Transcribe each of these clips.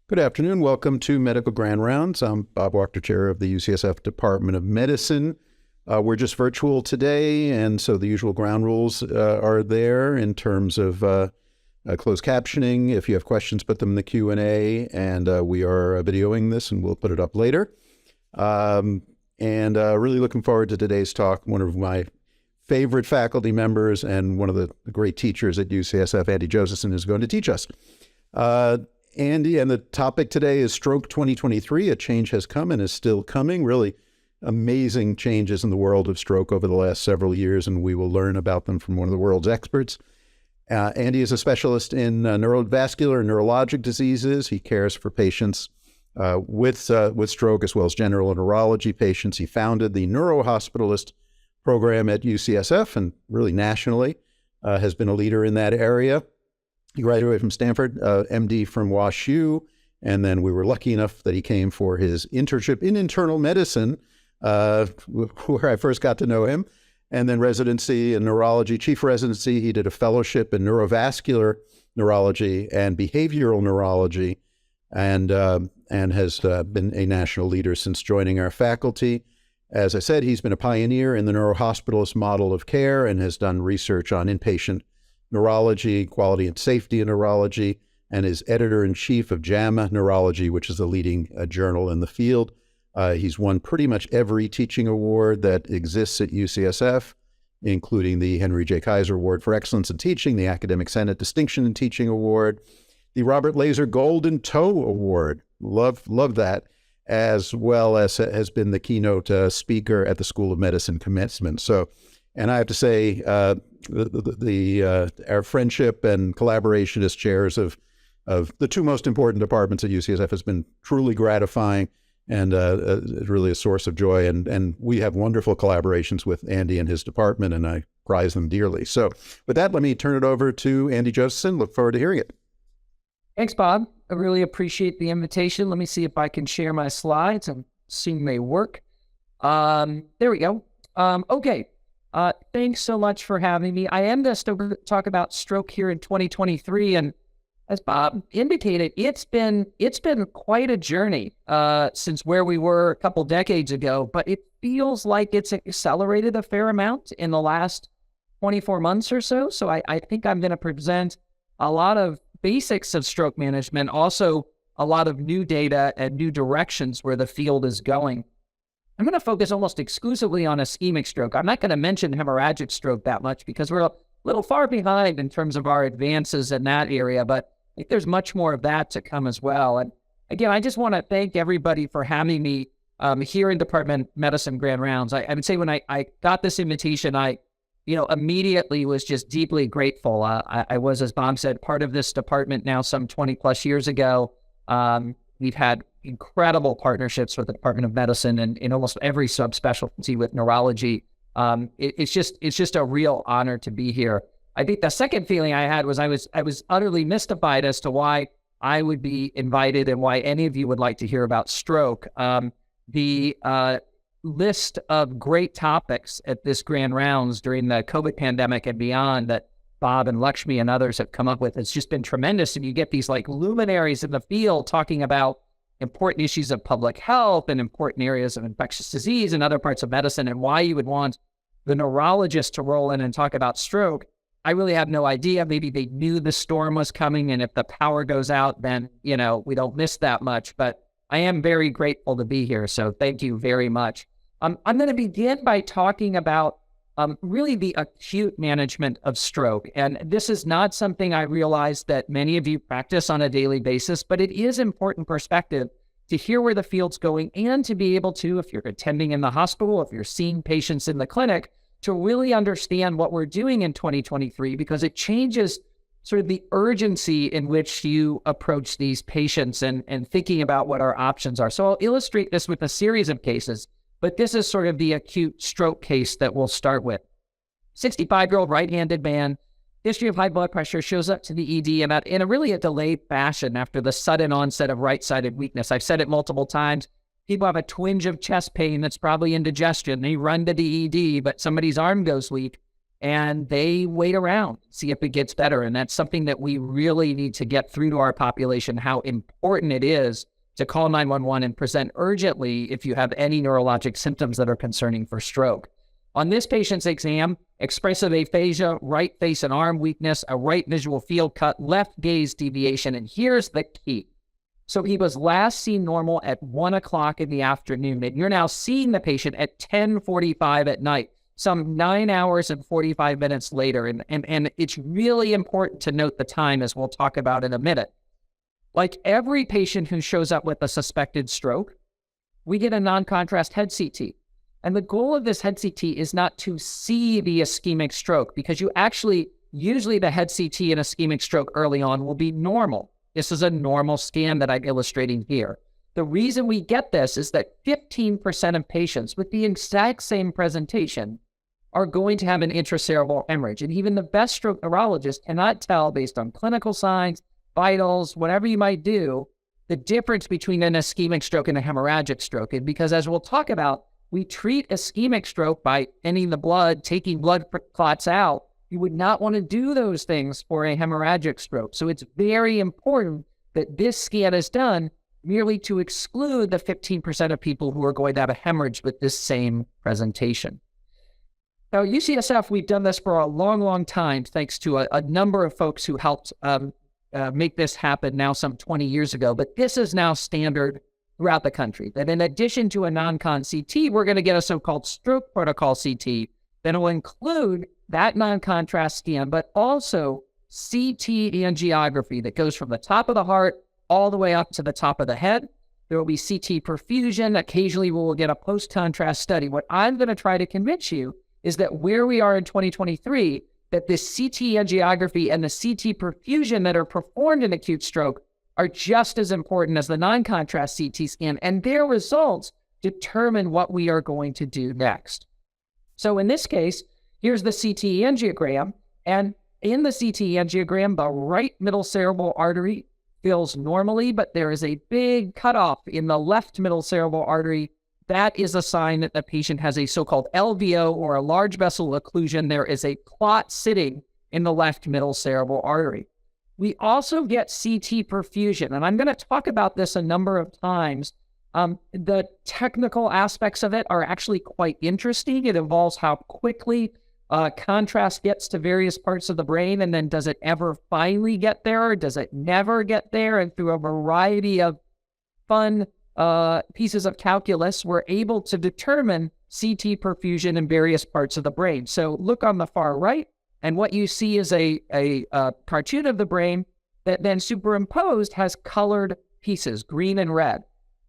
Good afternoon. Welcome to Medical Grand Rounds. I'm Bob Wachter, chair of the UCSF Department of Medicine. We're just virtual today, and so the usual ground rules are there in terms of closed captioning. If you have questions, put them in the Q&A, and we are videoing this, and we'll put it up later. Really looking forward to today's talk. One of my favorite faculty members and one of the great teachers at UCSF, Andy Josephson, is going to teach us. Andy, and the topic today is Stroke 2023. A change has come and is still coming. Really amazing changes in the world of stroke over the last several years, and we will learn about them from one of the world's experts. Andy is a specialist in neurovascular and neurologic diseases. He cares for patients with stroke as well as general neurology patients. He founded the Neurohospitalist program at UCSF and really nationally has been a leader in that area. He graduated from Stanford, MD from WashU, and then we were lucky enough that he came for his internship in internal medicine, where I first got to know him, and then residency in neurology, chief residency. He did a fellowship in neurovascular neurology and behavioral neurology, and has been a national leader since joining our faculty. As I said, he's been a pioneer in the neurohospitalist model of care and has done research on inpatient neurology, quality and safety in neurology, and is editor-in-chief of JAMA Neurology, which is a leading journal in the field. He's won pretty much every teaching award that exists at UCSF, including the Henry J. Kaiser Award for Excellence in Teaching, the Academic Senate Distinction in Teaching Award, the Robert Layzer Golden Toe Award. Love that, as well as has been the keynote speaker at the School of Medicine Commencement. And I have to say, our friendship and collaboration as chairs of the two most important departments at UCSF has been truly gratifying and really a source of joy. And we have wonderful collaborations with Andy and his department, and I prize them dearly. So with that, let me turn it over to Andy Josephson. Look forward to hearing it. Thanks, Bob. I really appreciate the invitation. Let me see if I can share my slides. I'm seeing they work. There we go. Okay. Thanks so much for having me. I am just to talk about stroke here in 2023, and as Bob indicated, it's been quite a journey since where we were a couple decades ago, but it feels like it's accelerated a fair amount in the last 24 months or so. So I think I'm going to present a lot of basics of stroke management, also a lot of new data and new directions where the field is going. I'm going to focus almost exclusively on ischemic stroke. I'm not going to mention hemorrhagic stroke that much because we're a little far behind in terms of our advances in that area, but I think there's much more of that to come as well. And again, I just want to thank everybody for having me here in Department of Medicine Grand Rounds. I would say when I got this invitation, I immediately was just deeply grateful. I was, as Bob said, part of this department now some 20 plus years ago. We've had incredible partnerships with the Department of Medicine and in almost every subspecialty with neurology. It's just a real honor to be here. I think the second feeling I had was I was utterly mystified as to why I would be invited and why any of you would like to hear about stroke. The list of great topics at this Grand Rounds during the COVID pandemic and beyond that Bob and Lakshmi and others have come up with, it's just been tremendous. And you get these like luminaries in the field talking about important issues of public health and important areas of infectious disease and other parts of medicine, and why you would want the neurologist to roll in and talk about stroke. I really have no idea. Maybe they knew the storm was coming, and if the power goes out, then, we don't miss that much. But I am very grateful to be here. So thank you very much. I'm going to begin by talking about really the acute management of stroke. And this is not something I realize that many of you practice on a daily basis, but it is important perspective to hear where the field's going and to be able to, if you're attending in the hospital, if you're seeing patients in the clinic, to really understand what we're doing in 2023, because it changes sort of the urgency in which you approach these patients and thinking about what our options are. So I'll illustrate this with a series of cases, but this is sort of the acute stroke case that we'll start with. 65-year-old right-handed man, history of high blood pressure, shows up to the ED in a really delayed fashion after the sudden onset of right-sided weakness. I've said it multiple times. People have a twinge of chest pain that's probably indigestion. They run to the ED, but somebody's arm goes weak. and they wait around, see if it gets better. And that's something that we really need to get through to our population, how important it is to call 911 and present urgently if you have any neurologic symptoms that are concerning for stroke. On this patient's exam, expressive aphasia, right face and arm weakness, a right visual field cut, left gaze deviation, and here's the key. So he was last seen normal at 1 o'clock in the afternoon, and you're now seeing the patient at 10:45 at night, some 9 hours and 45 minutes later. And it's really important to note the time, as we'll talk about in a minute. Like every patient who shows up with a suspected stroke, we get a non-contrast head CT. And the goal of this head CT is not to see the ischemic stroke, because usually the head CT in ischemic stroke early on will be normal. This is a normal scan that I'm illustrating here. The reason we get this is that 15% of patients with the exact same presentation are going to have an intracerebral hemorrhage. And even the best stroke neurologist cannot tell, based on clinical signs, vitals, whatever you might do, the difference between an ischemic stroke and a hemorrhagic stroke. And because, as we'll talk about, we treat ischemic stroke by ending the blood, taking blood clots out. You would not want to do those things for a hemorrhagic stroke. So it's very important that this scan is done merely to exclude the 15% of people who are going to have a hemorrhage with this same presentation. Now, at UCSF, we've done this for a long, long time, thanks to a number of folks who helped make this happen now some 20 years ago. But this is now standard throughout the country, that in addition to a non-con CT, we're going to get a so-called stroke protocol CT that will include that non-contrast scan, but also CT angiography that goes from the top of the heart all the way up to the top of the head. There will be CT perfusion. Occasionally, we will get a post-contrast study. What I'm going to try to convince you is that where we are in 2023, that this CT angiography and the CT perfusion that are performed in acute stroke are just as important as the non-contrast CT scan, and their results determine what we are going to do next. So in this case, here's the CT angiogram, and in the CT angiogram, the right middle cerebral artery fills normally, but there is a big cutoff in the left middle cerebral artery. That is a sign that the patient has a so-called LVO, or a large vessel occlusion. There is a clot sitting in the left middle cerebral artery. We also get CT perfusion, and I'm going to talk about this a number of times. The technical aspects of it are actually quite interesting. It involves how quickly contrast gets to various parts of the brain, and then does it ever finally get there, or does it never get there? And through a variety of fun pieces of calculus, we're able to determine CT perfusion in various parts of the brain. So look on the far right, and what you see is a cartoon of the brain that then superimposed has colored pieces, green and red.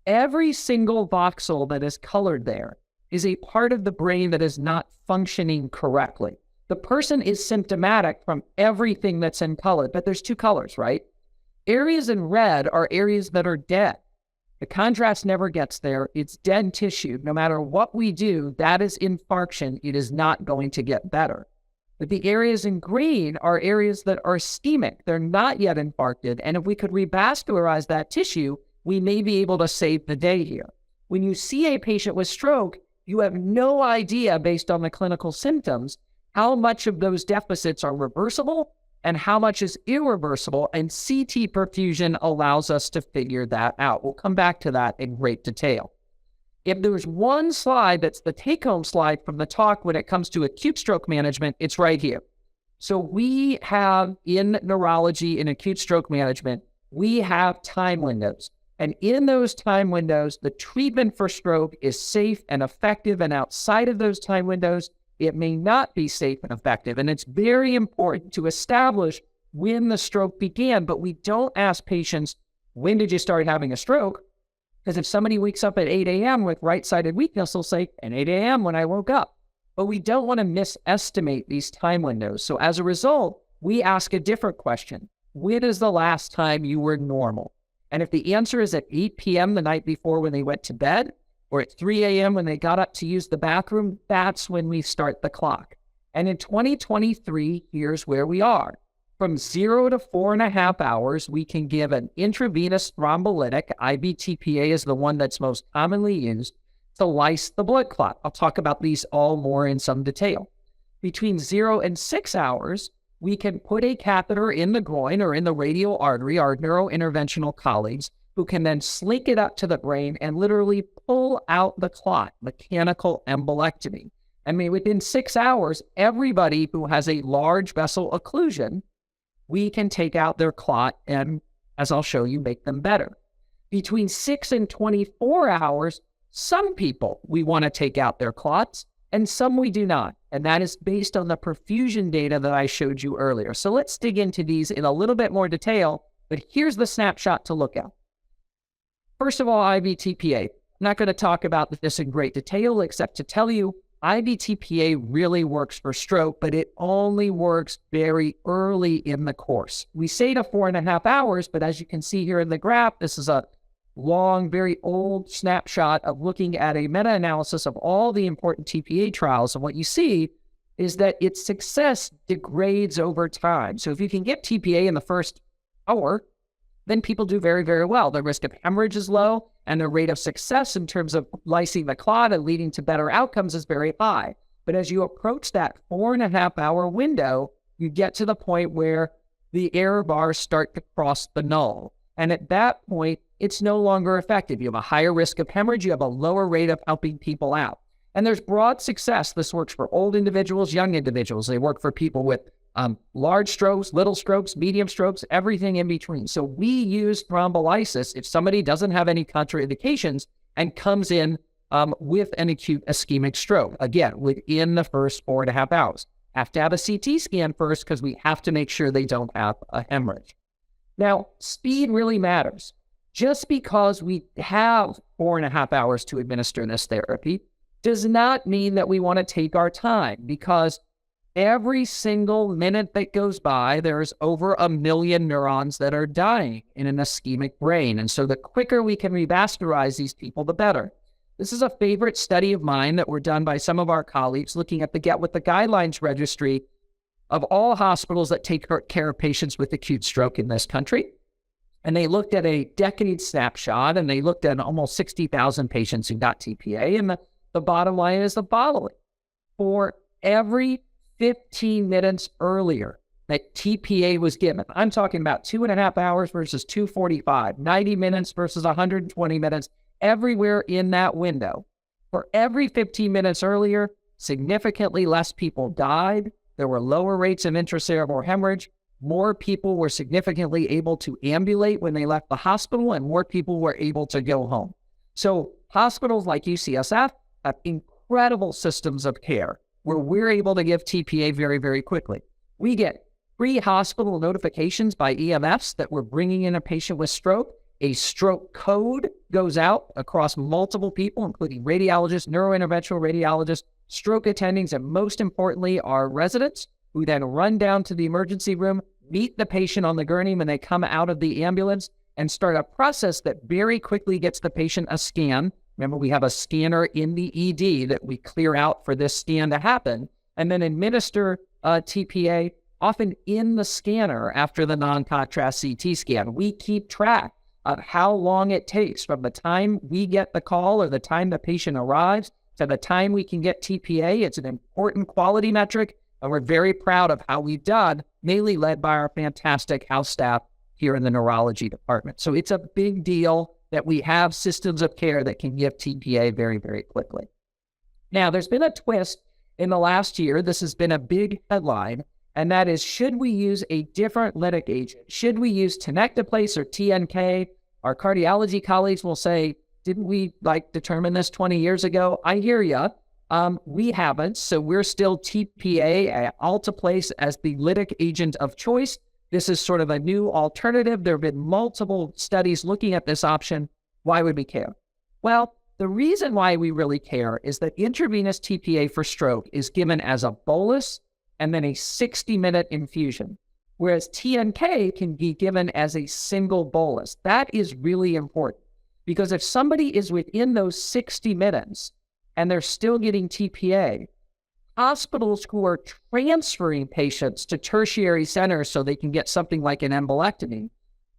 Every single voxel that is colored there is a part of the brain that is not functioning correctly. The person is symptomatic from everything that's in color, but there's two colors, right? Areas in red are areas that are dead. The contrast never gets there. It's dead tissue. No matter what we do, that is infarction. It is not going to get better. But the areas in green are areas that are ischemic. They're not yet infarcted. And if we could revascularize that tissue, we may be able to save the day here. When you see a patient with stroke, you have no idea, based on the clinical symptoms, how much of those deficits are reversible and how much is irreversible, and CT perfusion allows us to figure that out. We'll come back to that in great detail. If there's one slide that's the take-home slide from the talk when it comes to acute stroke management, it's right here. So we have, in neurology, in acute stroke management, we have time windows. And in those time windows, the treatment for stroke is safe and effective, and outside of those time windows, it may not be safe and effective. And it's very important to establish when the stroke began, but we don't ask patients, when did you start having a stroke? Because if somebody wakes up at 8 a.m. with right-sided weakness, they'll say, at 8 a.m. when I woke up. But we don't want to misestimate these time windows. So as a result, we ask a different question. When is the last time you were normal? And if the answer is at 8 p.m. the night before when they went to bed, or at 3 a.m. when they got up to use the bathroom, that's when we start the clock. And in 2023, here's where we are. From 0 to 4.5 hours, we can give an intravenous thrombolytic, IVTPA is the one that's most commonly used, to lyse the blood clot. I'll talk about these all more in some detail. Between 0 and 6 hours, we can put a catheter in the groin or in the radial artery, our neurointerventional colleagues, who can then slink it up to the brain and literally pull out the clot, mechanical embolectomy. I mean, within 6 hours, everybody who has a large vessel occlusion, we can take out their clot and, as I'll show you, make them better. Between 6 and 24 hours, some people we want to take out their clots and some we do not. And that is based on the perfusion data that I showed you earlier. So let's dig into these in a little bit more detail, but here's the snapshot to look at. First of all, IV-TPA. I'm not going to talk about this in great detail, except to tell you IV-TPA really works for stroke, but it only works very early in the course. We say to 4.5 hours, but as you can see here in the graph, this is a long, very old snapshot of looking at a meta-analysis of all the important TPA trials. And what you see is that its success degrades over time. So if you can get TPA in the first hour, then people do very, very well. The risk of hemorrhage is low, and the rate of success in terms of lysing the clot and leading to better outcomes is very high. But as you approach that 4.5 hour window, you get to the point where the error bars start to cross the null. And at that point, it's no longer effective. You have a higher risk of hemorrhage. You have a lower rate of helping people out. And there's broad success. This works for old individuals, young individuals. They work for people with large strokes, little strokes, medium strokes, everything in between. So we use thrombolysis if somebody doesn't have any contraindications and comes in with an acute ischemic stroke, again, within the first 4.5 hours. Have to have a CT scan first because we have to make sure they don't have a hemorrhage. Now, speed really matters. Just because we have 4.5 hours to administer this therapy does not mean that we want to take our time, because every single minute that goes by, there's over 1 million neurons that are dying in an ischemic brain. And so the quicker we can revascularize these people, the better. This is a favorite study of mine that were done by some of our colleagues looking at the Get With the Guidelines registry of all hospitals that take care of patients with acute stroke in this country. And they looked at a decade snapshot, and they looked at almost 60,000 patients who got TPA. And the bottom line is the following. For every 15 minutes earlier that TPA was given, I'm talking about 2.5 hours versus 2:45, 90 minutes versus 120 minutes, everywhere in that window. For every 15 minutes earlier, significantly less people died. There were lower rates of intracerebral hemorrhage. More people were significantly able to ambulate when they left the hospital, and more people were able to go home. So hospitals like UCSF have incredible systems of care where we're able to give TPA very, very quickly. We get pre-hospital notifications by EMFs that we're bringing in a patient with stroke. A stroke code goes out across multiple people, including radiologists, neurointerventional radiologists, stroke attendings, and most importantly, our residents, who then run down to the emergency room, meet the patient on the gurney when they come out of the ambulance, and start a process that very quickly gets the patient a scan. Remember, we have a scanner in the ED that we clear out for this scan to happen, and then administer TPA, often in the scanner after the non-contrast CT scan. We keep track of how long it takes from the time we get the call or the time the patient arrives to the time we can get TPA. It's an important quality metric, and we're very proud of how we've done, mainly led by our fantastic house staff here in the neurology department. So it's a big deal that we have systems of care that can give TPA very, very quickly. Now, there's been a twist in the last year. This has been a big headline, and that is, should we use a different lytic agent? Should we use tenecteplase or TNK? Our cardiology colleagues will say, didn't we determine this 20 years ago? I hear ya. We haven't, so we're still TPA, alteplase as the lytic agent of choice. This is sort of a new alternative. There have been multiple studies looking at this option. Why would we care? Well, the reason why we really care is that intravenous TPA for stroke is given as a bolus and then a 60-minute infusion, whereas TNK can be given as a single bolus. That is really important, because if somebody is within those 60 minutes and they're still getting TPA, hospitals who are transferring patients to tertiary centers so they can get something like an embolectomy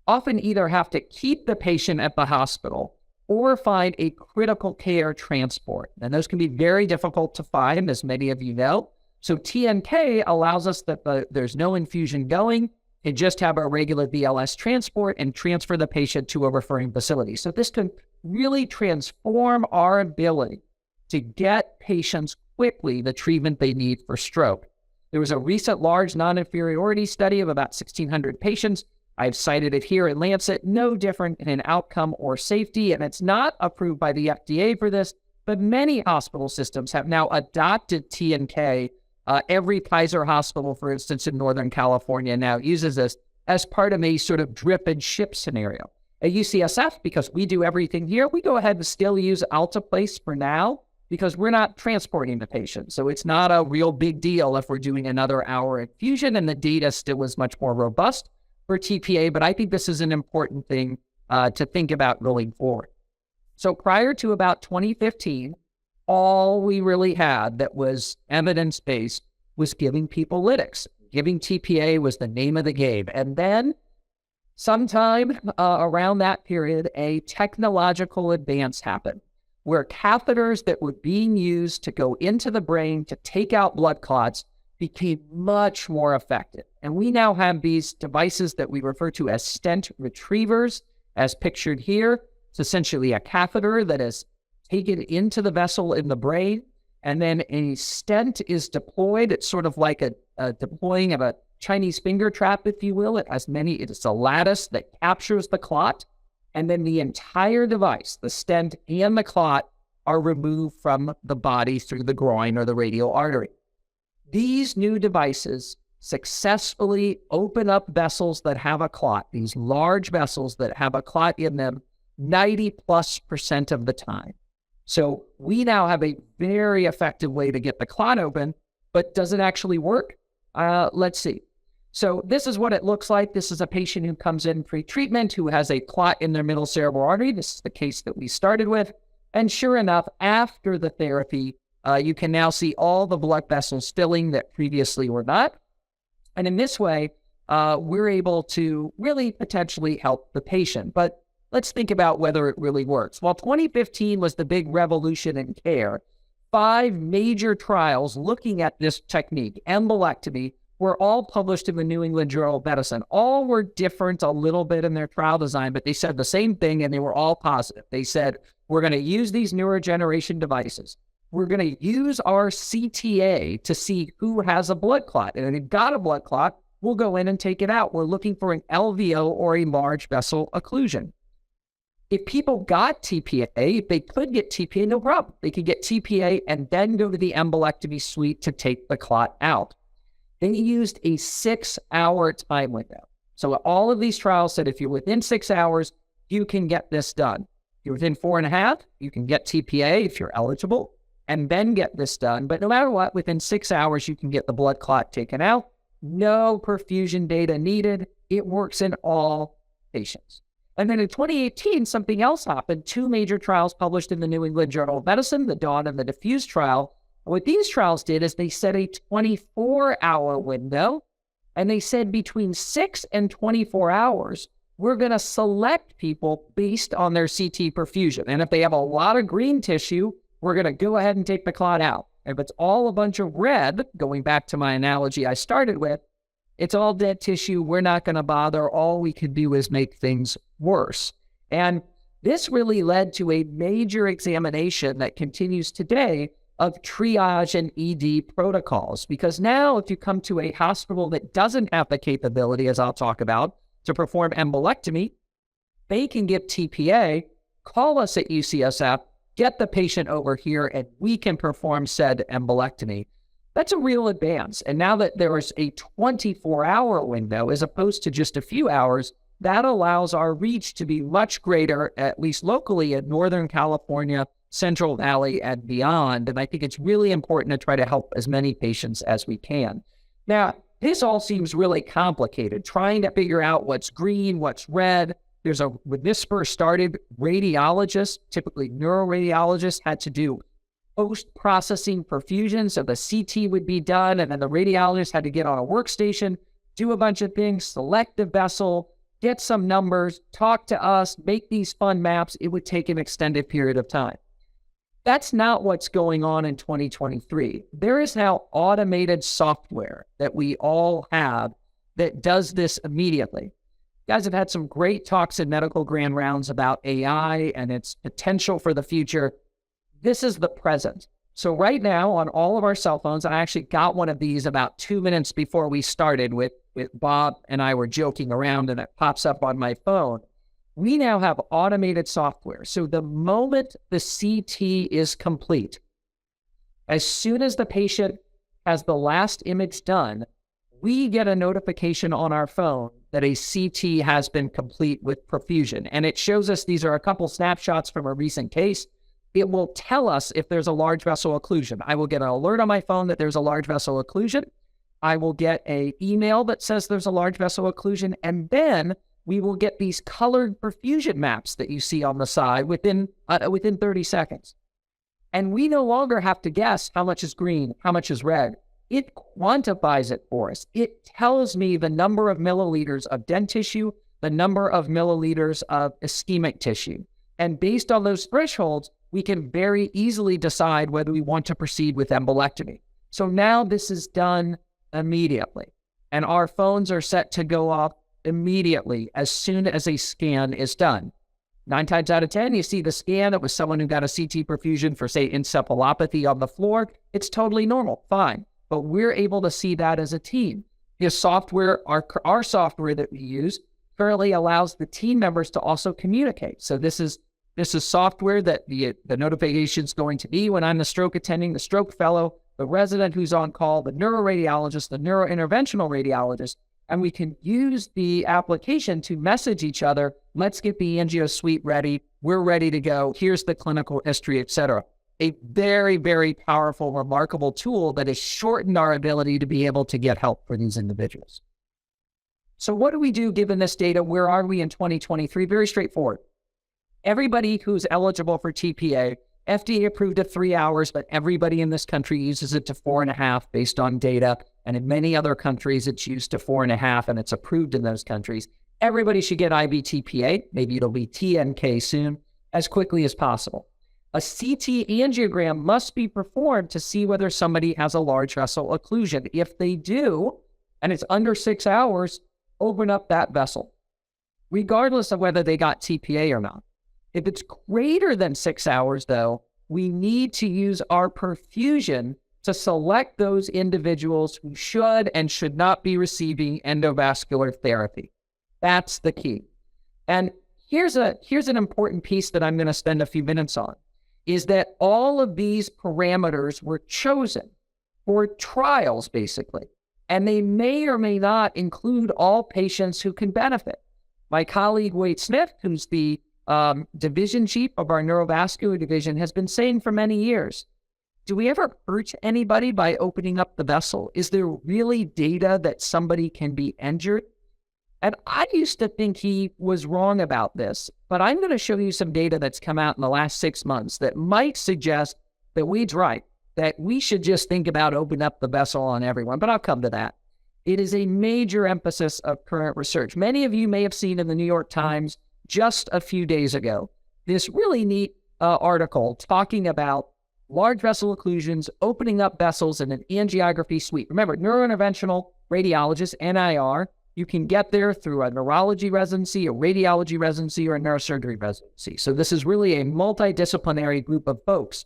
often either have to keep the patient at the hospital or find a critical care transport. And those can be very difficult to find, as many of you know. So TNK allows us that there's no infusion going, and just have a regular BLS transport and transfer the patient to a referring facility. So this can really transform our ability to get patients quickly the treatment they need for stroke. There was a recent large non-inferiority study of about 1,600 patients. I've cited it here in Lancet, no different in outcome or safety, and it's not approved by the FDA for this, but many hospital systems have now adopted TNK. Every Kaiser hospital, for instance, in Northern California now uses this as part of a sort of drip and ship scenario. At UCSF, because we do everything here, we go ahead and still use Alteplase for now because we're not transporting the patient. So it's not a real big deal if we're doing another hour infusion, and the data still is much more robust for TPA, but I think this is an important thing to think about going forward. So prior to about 2015, all we really had that was evidence-based was giving people lytics. Giving TPA was the name of the game. And then sometime around that period, a technological advance happened where catheters that were being used to go into the brain to take out blood clots became much more effective. And we now have these devices that we refer to as stent retrievers, as pictured here. It's essentially a catheter that is taken into the vessel in the brain, and then a stent is deployed. It's sort of like a deploying of a Chinese finger trap, if you will. It's a lattice that captures the clot, and then the entire device, the stent and the clot, are removed from the body through the groin or the radial artery. These new devices successfully open up vessels that have a clot, these large vessels that have a clot in them, 90+% of the time. So we now have a very effective way to get the clot open, but does it actually work? Let's see. So this is what it looks like. This is a patient who comes in pre-treatment who has a clot in their middle cerebral artery. This is the case that we started with. And sure enough, after the therapy, you can now see all the blood vessels filling that previously were not. And in this way, we're able to really potentially help the patient. But let's think about whether it really works. While 2015 was the big revolution in care, 5 major trials looking at this technique, embolectomy, were all published in the New England Journal of Medicine. All were different a little bit in their trial design, but they said the same thing, and they were all positive. They said, we're going to use these neurogeneration devices. We're going to use our CTA to see who has a blood clot. And if you've got a blood clot, we'll go in and take it out. We're looking for an LVO or a large vessel occlusion. If people got TPA, if they could get TPA, no problem. They could get TPA and then go to the embolectomy suite to take the clot out. They used a 6-hour time window. So all of these trials said if you're within 6 hours, you can get this done. If you're within 4.5, you can get TPA if you're eligible, and then get this done. But no matter what, within 6 hours, you can get the blood clot taken out. No perfusion data needed. It works in all patients. And then in 2018, something else happened. 2 major trials published in the New England Journal of Medicine, the DAWN and the DIFFUSE trial. What these trials did is they set a 24-hour window, and they said between 6 and 24 hours, we're going to select people based on their CT perfusion. And if they have a lot of green tissue, we're going to go ahead and take the clot out. If it's all a bunch of red, going back to my analogy I started with, it's all dead tissue. We're not going to bother. All we could do is make things worse. And this really led to a major examination that continues today of triage and ED protocols. Because now if you come to a hospital that doesn't have the capability, as I'll talk about, to perform embolectomy, they can give TPA, call us at UCSF, get the patient over here, and we can perform said embolectomy. That's a real advance. And now that there is a 24-hour window as opposed to just a few hours, that allows our reach to be much greater, at least locally in Northern California, Central Valley, and beyond. And I think it's really important to try to help as many patients as we can. Now, this all seems really complicated, trying to figure out what's green, what's red. When this first started, radiologists, typically neuroradiologists, had to do post-processing perfusion. So the CT would be done, and then the radiologist had to get on a workstation, do a bunch of things, select the vessel, get some numbers, talk to us, make these fun maps. It would take an extended period of time. That's not what's going on in 2023. There is now automated software that we all have that does this immediately. You guys have had some great talks in medical grand rounds about AI and its potential for the future. This is the present. So right now on all of our cell phones, I actually got one of these about 2 minutes before we started with Bob and I were joking around, and it pops up on my phone. We now have automated software. So the moment the CT is complete, as soon as the patient has the last image done, we get a notification on our phone that a CT has been complete with perfusion. And it shows us, these are a couple snapshots from a recent case. It will tell us if there's a large vessel occlusion. I will get an alert on my phone that there's a large vessel occlusion. I will get an email that says there's a large vessel occlusion. And then we will get these colored perfusion maps that you see on the side within 30 seconds. And we no longer have to guess how much is green, how much is red. It quantifies it for us. It tells me the number of milliliters of dent tissue, the number of milliliters of ischemic tissue. And based on those thresholds, we can very easily decide whether we want to proceed with embolectomy. So now this is done immediately. And our phones are set to go off immediately as soon as a scan is done. 9 times out of 10, you see the scan, it was someone who got a CT perfusion for, say, encephalopathy on the floor. It's totally normal, fine. But we're able to see that as a team. The software, our software that we use currently allows the team members to also communicate. So this is software that the notification is going to be when I'm the stroke attending, the stroke fellow, the resident who's on call, the neuroradiologist, the neurointerventional radiologist, and we can use the application to message each other. Let's get the angio suite ready. We're ready to go. Here's the clinical history, et cetera. A very, very powerful, remarkable tool that has shortened our ability to be able to get help for these individuals. So what do we do given this data? Where are we in 2023? Very straightforward. Everybody who's eligible for TPA, FDA approved at 3 hours, but everybody in this country uses it to 4.5 based on data. And in many other countries, it's used to 4.5 and it's approved in those countries. Everybody should get IV TPA, maybe it'll be TNK soon, as quickly as possible. A CT angiogram must be performed to see whether somebody has a large vessel occlusion. If they do, and it's under 6 hours, open up that vessel, regardless of whether they got TPA or not. If it's greater than 6 hours, though, we need to use our perfusion to select those individuals who should and should not be receiving endovascular therapy. That's the key. And here's an important piece that I'm going to spend a few minutes on, is that all of these parameters were chosen for trials, basically, and they may or may not include all patients who can benefit. My colleague, Wade Smith, who's the division chief of our neurovascular division, has been saying for many years, do we ever hurt anybody by opening up the vessel? Is there really data that somebody can be injured? And I used to think he was wrong about this, but I'm going to show you some data that's come out in the last 6 months that might suggest that Wade's right, that we should just think about opening up the vessel on everyone, but I'll come to that. It is a major emphasis of current research. Many of you may have seen in the New York Times just a few days ago this really neat article talking about large vessel occlusions, opening up vessels in an angiography suite. Remember, neurointerventional radiologist, NIR, you can get there through a neurology residency, a radiology residency, or a neurosurgery residency. So this is really a multidisciplinary group of folks.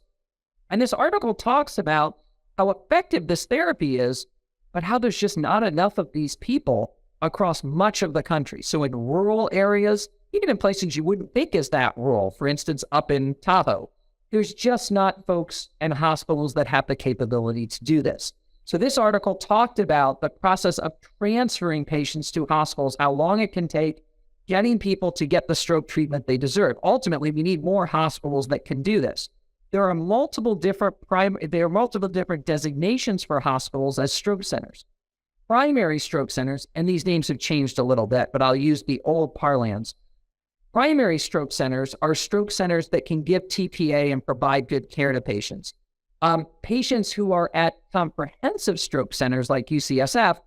And this article talks about how effective this therapy is, but how there's just not enough of these people across much of the country. So in rural areas, even in places you wouldn't think is that rural, for instance, up in Tahoe, there's just not folks and hospitals that have the capability to do this. So this article talked about the process of transferring patients to hospitals, how long it can take, getting people to get the stroke treatment they deserve. Ultimately, we need more hospitals that can do this. There are multiple different designations for hospitals as stroke centers. Primary stroke centers, and these names have changed a little bit, but I'll use the old parlance. Primary stroke centers are stroke centers that can give TPA and provide good care to patients. Patients who are at comprehensive stroke centers like UCSF,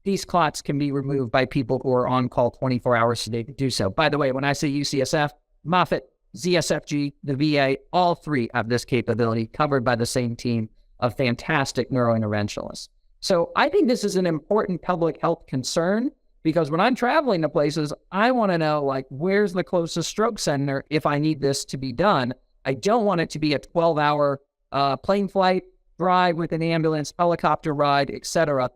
these clots can be removed by people who are on call 24 hours a day to do so. By the way, when I say UCSF, Moffitt, ZSFG, the VA, all three have this capability covered by the same team of fantastic neurointerventionalists. So I think this is an important public health concern because when I'm traveling to places, I want to know, like, where's the closest stroke center if I need this to be done. I don't want it to be a 12-hour plane flight, drive with an ambulance, helicopter ride, etc.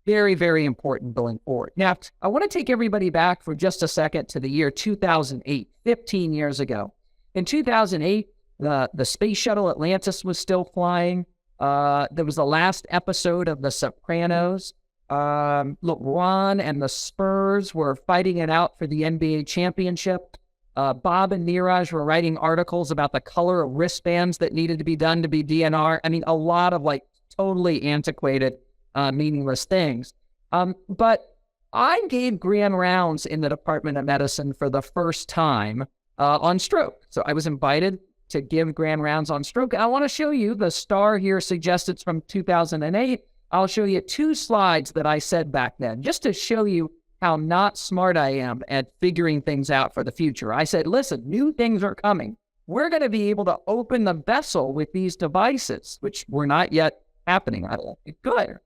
Very, very important going forward. Now, I want to take everybody back for just a second to the year 2008, 15 years ago. In 2008, the space shuttle Atlantis was still flying. There was the last episode of The Sopranos. LeBron and the Spurs were fighting it out for the NBA championship. Bob and Neeraj were writing articles about the color of wristbands that needed to be done to be DNR. I mean, a lot of like totally antiquated, meaningless things. But I gave grand rounds in the Department of Medicine for the first time on stroke. So I was invited to give grand rounds on stroke. I want to show you the star here suggests it's from 2008. I'll show you 2 slides that I said back then, just to show you how not smart I am at figuring things out for the future. I said, listen, new things are coming. We're going to be able to open the vessel with these devices, which were not yet happening. I don't think good.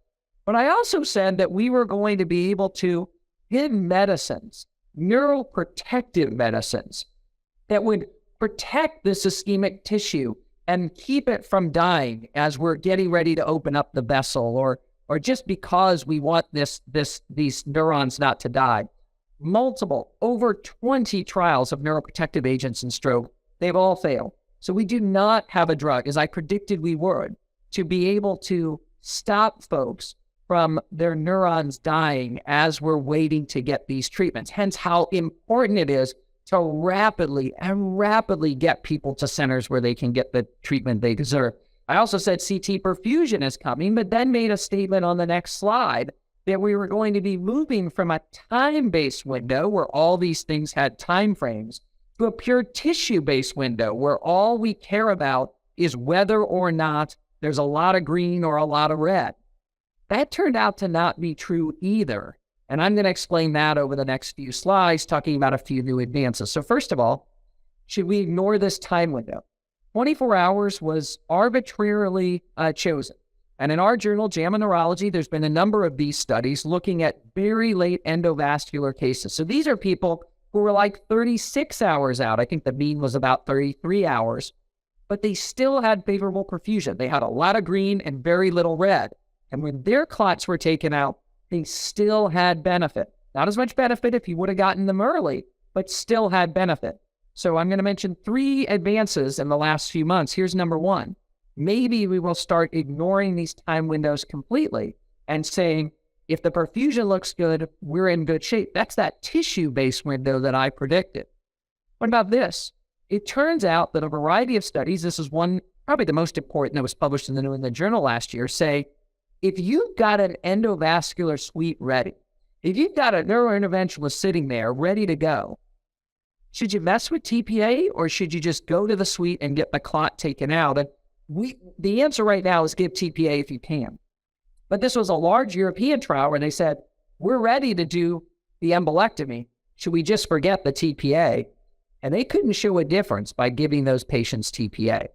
But I also said that we were going to be able to give medicines, neuroprotective medicines, that would protect this ischemic tissue and keep it from dying as we're getting ready to open up the vessel, or just because we want these neurons not to die. Multiple, over 20 trials of neuroprotective agents in stroke, they've all failed. So we do not have a drug, as I predicted we would, to be able to stop folks from their neurons dying as we're waiting to get these treatments. Hence how important it is to rapidly get people to centers where they can get the treatment they deserve. I also said CT perfusion is coming, but then made a statement on the next slide that we were going to be moving from a time-based window where all these things had time frames to a pure tissue-based window where all we care about is whether or not there's a lot of green or a lot of red. That turned out to not be true either. And I'm going to explain that over the next few slides, talking about a few new advances. So first of all, should we ignore this time window? 24 hours was arbitrarily chosen. And in our journal, JAMA Neurology, there's been a number of these studies looking at very late endovascular cases. So these are people who were like 36 hours out. I think the mean was about 33 hours, but they still had favorable perfusion. They had a lot of green and very little red. And when their clots were taken out, they still had benefit. Not as much benefit if you would have gotten them early, but still had benefit. So I'm going to mention 3 advances in the last few months. Here's number 1. Maybe we will start ignoring these time windows completely and saying, if the perfusion looks good, we're in good shape. That's that tissue-based window that I predicted. What about this? It turns out that a variety of studies, this is one, probably the most important that was published in the New England Journal last year, say, if you've got an endovascular suite ready, if you've got a neurointerventionalist sitting there ready to go, should you mess with TPA or should you just go to the suite and get the clot taken out? And the answer right now is give TPA if you can. But this was a large European trial where they said, we're ready to do the embolectomy. Should we just forget the TPA? And they couldn't show a difference by giving those patients TPA.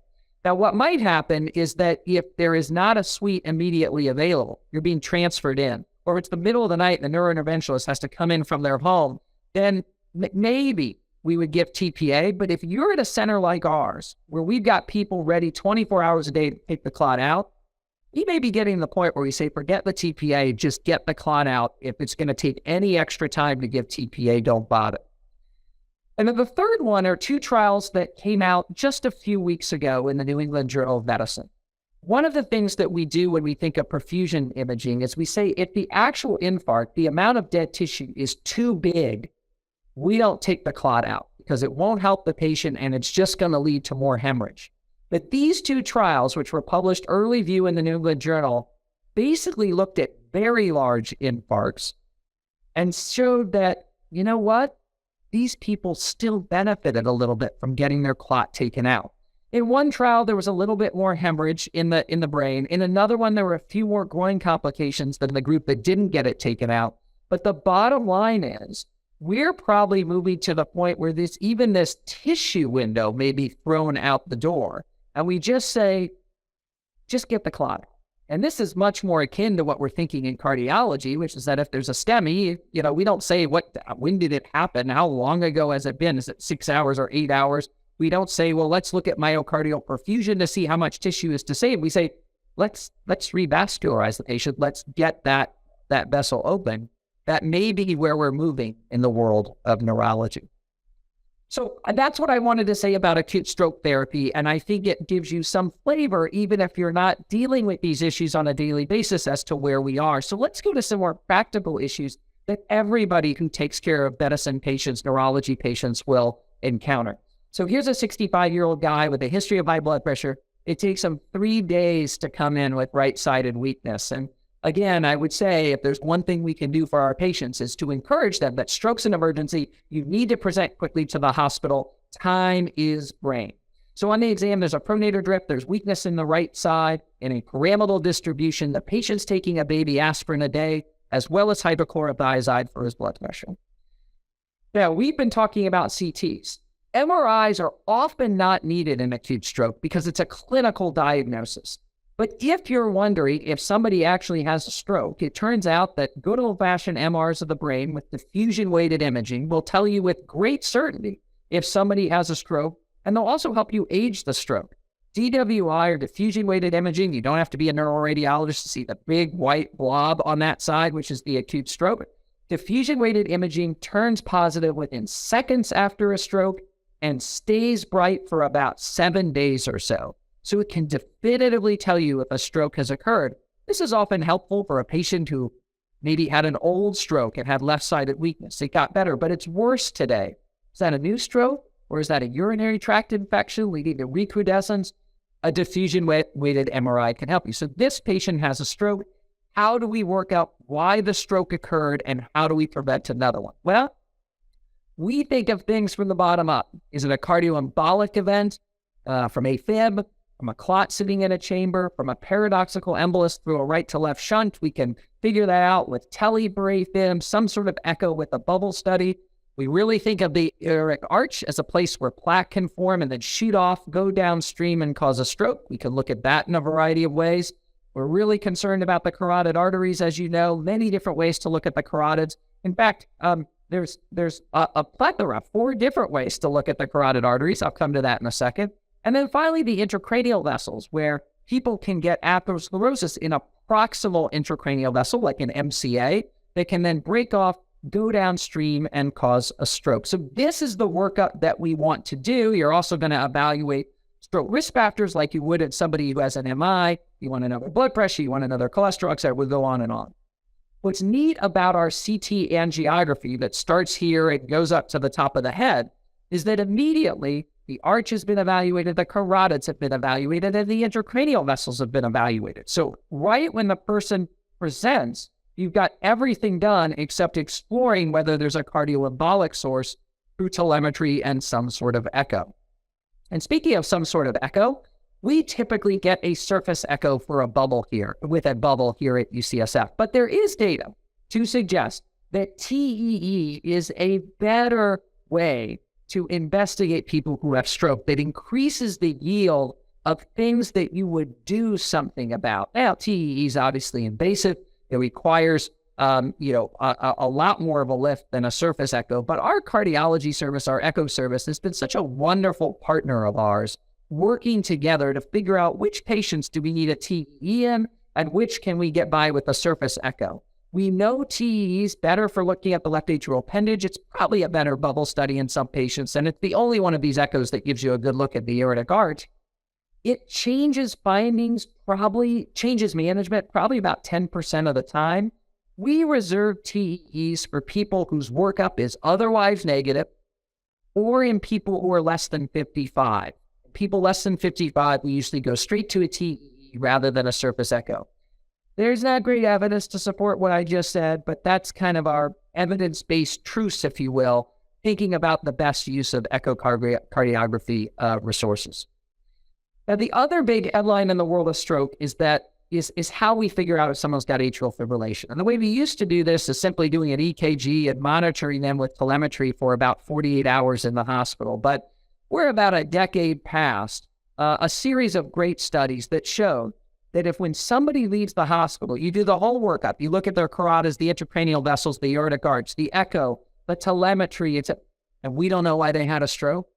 Now, what might happen is that if there is not a suite immediately available, you're being transferred in, or it's the middle of the night and the neurointerventionalist has to come in from their home, then maybe we would give TPA. But if you're at a center like ours, where we've got people ready 24 hours a day to take the clot out, you may be getting to the point where we say, forget the TPA, just get the clot out. If it's going to take any extra time to give TPA, don't bother. And then the third one are 2 trials that came out just a few weeks ago in the New England Journal of Medicine. One of the things that we do when we think of perfusion imaging is we say if the actual infarct, the amount of dead tissue is too big, we don't take the clot out because it won't help the patient and it's just going to lead to more hemorrhage. But these 2 trials, which were published early view in the New England Journal, basically looked at very large infarcts and showed that, you know what? These people still benefited a little bit from getting their clot taken out. In one trial, there was a little bit more hemorrhage in the brain. In another one, there were a few more groin complications than the group that didn't get it taken out. But the bottom line is, we're probably moving to the point where even this tissue window may be thrown out the door. And we just say, just get the clot. And this is much more akin to what we're thinking in cardiology, which is that if there's a STEMI, we don't say when did it happen? How long ago has it been? Is it 6 hours or 8 hours? We don't say, well, let's look at myocardial perfusion to see how much tissue is to save. We say, let's revascularize the patient. Let's get that vessel open. That may be where we're moving in the world of neurology. So that's what I wanted to say about acute stroke therapy. And I think it gives you some flavor, even if you're not dealing with these issues on a daily basis, as to where we are. So let's go to some more practical issues that everybody who takes care of medicine patients, neurology patients, will encounter. So here's a 65-year-old guy with a history of high blood pressure. It takes him 3 days to come in with right-sided weakness. And again, I would say if there's one thing we can do for our patients is to encourage them that stroke's an emergency. You need to present quickly to the hospital. Time is brain. So on the exam, there's a pronator drip. There's weakness in the right side and a pyramidal distribution. The patient's taking a baby aspirin a day, as well as hydrochlorothiazide for his blood pressure. Now, we've been talking about CTs. MRIs are often not needed in acute stroke because it's a clinical diagnosis. But if you're wondering if somebody actually has a stroke, it turns out that good old-fashioned MRs of the brain with diffusion-weighted imaging will tell you with great certainty if somebody has a stroke, and they'll also help you age the stroke. DWI, or diffusion-weighted imaging, you don't have to be a neuroradiologist to see the big white blob on that side, which is the acute stroke. Diffusion-weighted imaging turns positive within seconds after a stroke and stays bright for about 7 days or so. So it can definitively tell you if a stroke has occurred. This is often helpful for a patient who maybe had an old stroke and had left-sided weakness. It got better, but it's worse today. Is that a new stroke, or is that a urinary tract infection leading to recrudescence? A diffusion-weighted MRI can help you. So this patient has a stroke. How do we work out why the stroke occurred, and how do we prevent another one? Well, we think of things from the bottom up. Is it a cardioembolic event from AFib, from a clot sitting in a chamber, from a paradoxical embolus through a right to left shunt? We can figure that out with tele for AFib, some sort of echo with a bubble study. We really think of the aortic arch as a place where plaque can form and then shoot off, go downstream, and cause a stroke. We can look at that in a variety of ways. We're really concerned about the carotid arteries, as you know, many different ways to look at the carotids. In fact, there's a plethora, 4 different ways to look at the carotid arteries. I'll come to that in a second. And then finally, the intracranial vessels, where people can get atherosclerosis in a proximal intracranial vessel, like an MCA, that can then break off, go downstream, and cause a stroke. So this is the workup that we want to do. You're also going to evaluate stroke risk factors like you would in somebody who has an MI. You want to know their blood pressure, you want to know their cholesterol, etc. We'll go on and on. What's neat about our CT angiography that starts here and goes up to the top of the head is that immediately the arch has been evaluated, the carotids have been evaluated, and the intracranial vessels have been evaluated. So right when the person presents, you've got everything done except exploring whether there's a cardioembolic source through telemetry and some sort of echo. And speaking of some sort of echo, we typically get a surface echo for a bubble here, with a bubble here at UCSF. But there is data to suggest that TEE is a better way to investigate people who have stroke, that increases the yield of things that you would do something about. Now, TEE is obviously invasive. It requires a lot more of a lift than a surface echo. But our cardiology service, our echo service, has been such a wonderful partner of ours, working together to figure out which patients do we need a TEE in and which can we get by with a surface echo. We know TEE is better for looking at the left atrial appendage. It's probably a better bubble study in some patients, and it's the only one of these echoes that gives you a good look at the aortic arch. It changes findings, probably changes management, probably about 10% of the time. We reserve TEEs for people whose workup is otherwise negative, or in people who are less than 55. People less than 55, we usually go straight to a TEE rather than a surface echo. There's not great evidence to support what I just said, but that's kind of our evidence-based truce, if you will, thinking about the best use of echocardiography resources. Now, the other big headline in the world of stroke is that, is how we figure out if someone's got atrial fibrillation. And the way we used to do this is simply doing an EKG and monitoring them with telemetry for about 48 hours in the hospital. But we're about a decade past a series of great studies that show that if when somebody leaves the hospital, you do the whole workup, you look at their carotids, the intracranial vessels, the aortic arch, the echo, the telemetry, and we don't know why they had a stroke,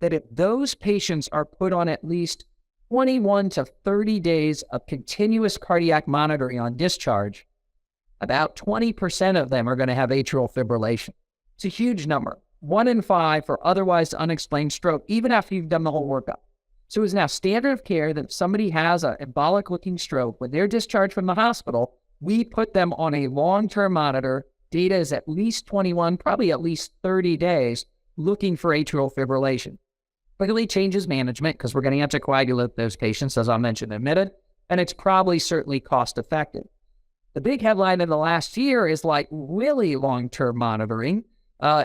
that if those patients are put on at least 21 to 30 days of continuous cardiac monitoring on discharge, about 20% of them are going to have atrial fibrillation. It's a huge number. 1 in 5 for otherwise unexplained stroke, even after you've done the whole workup. So it's now standard of care that if somebody has an embolic-looking stroke, when they're discharged from the hospital, we put them on a long-term monitor. Data is at least 21, probably at least 30 days, looking for atrial fibrillation. Quickly changes management because we're going to anticoagulate those patients, as I mentioned in a minute, and it's probably certainly cost-effective. The big headline in the last year is like really long-term monitoring,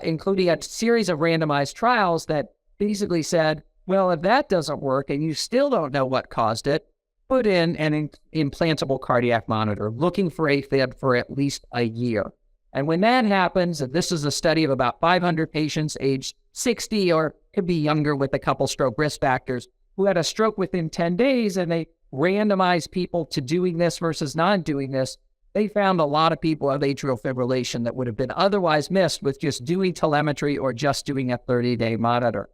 including a series of randomized trials that basically said, well, if that doesn't work and you still don't know what caused it, put in an implantable cardiac monitor, looking for AFib for at least a year. And when that happens, and this is a study of about 500 patients aged 60 or could be younger with a couple stroke risk factors who had a stroke within 10 days, and they randomized people to doing this versus not doing this, they found a lot of people have atrial fibrillation that would have been otherwise missed with just doing telemetry or just doing a 30-day monitor.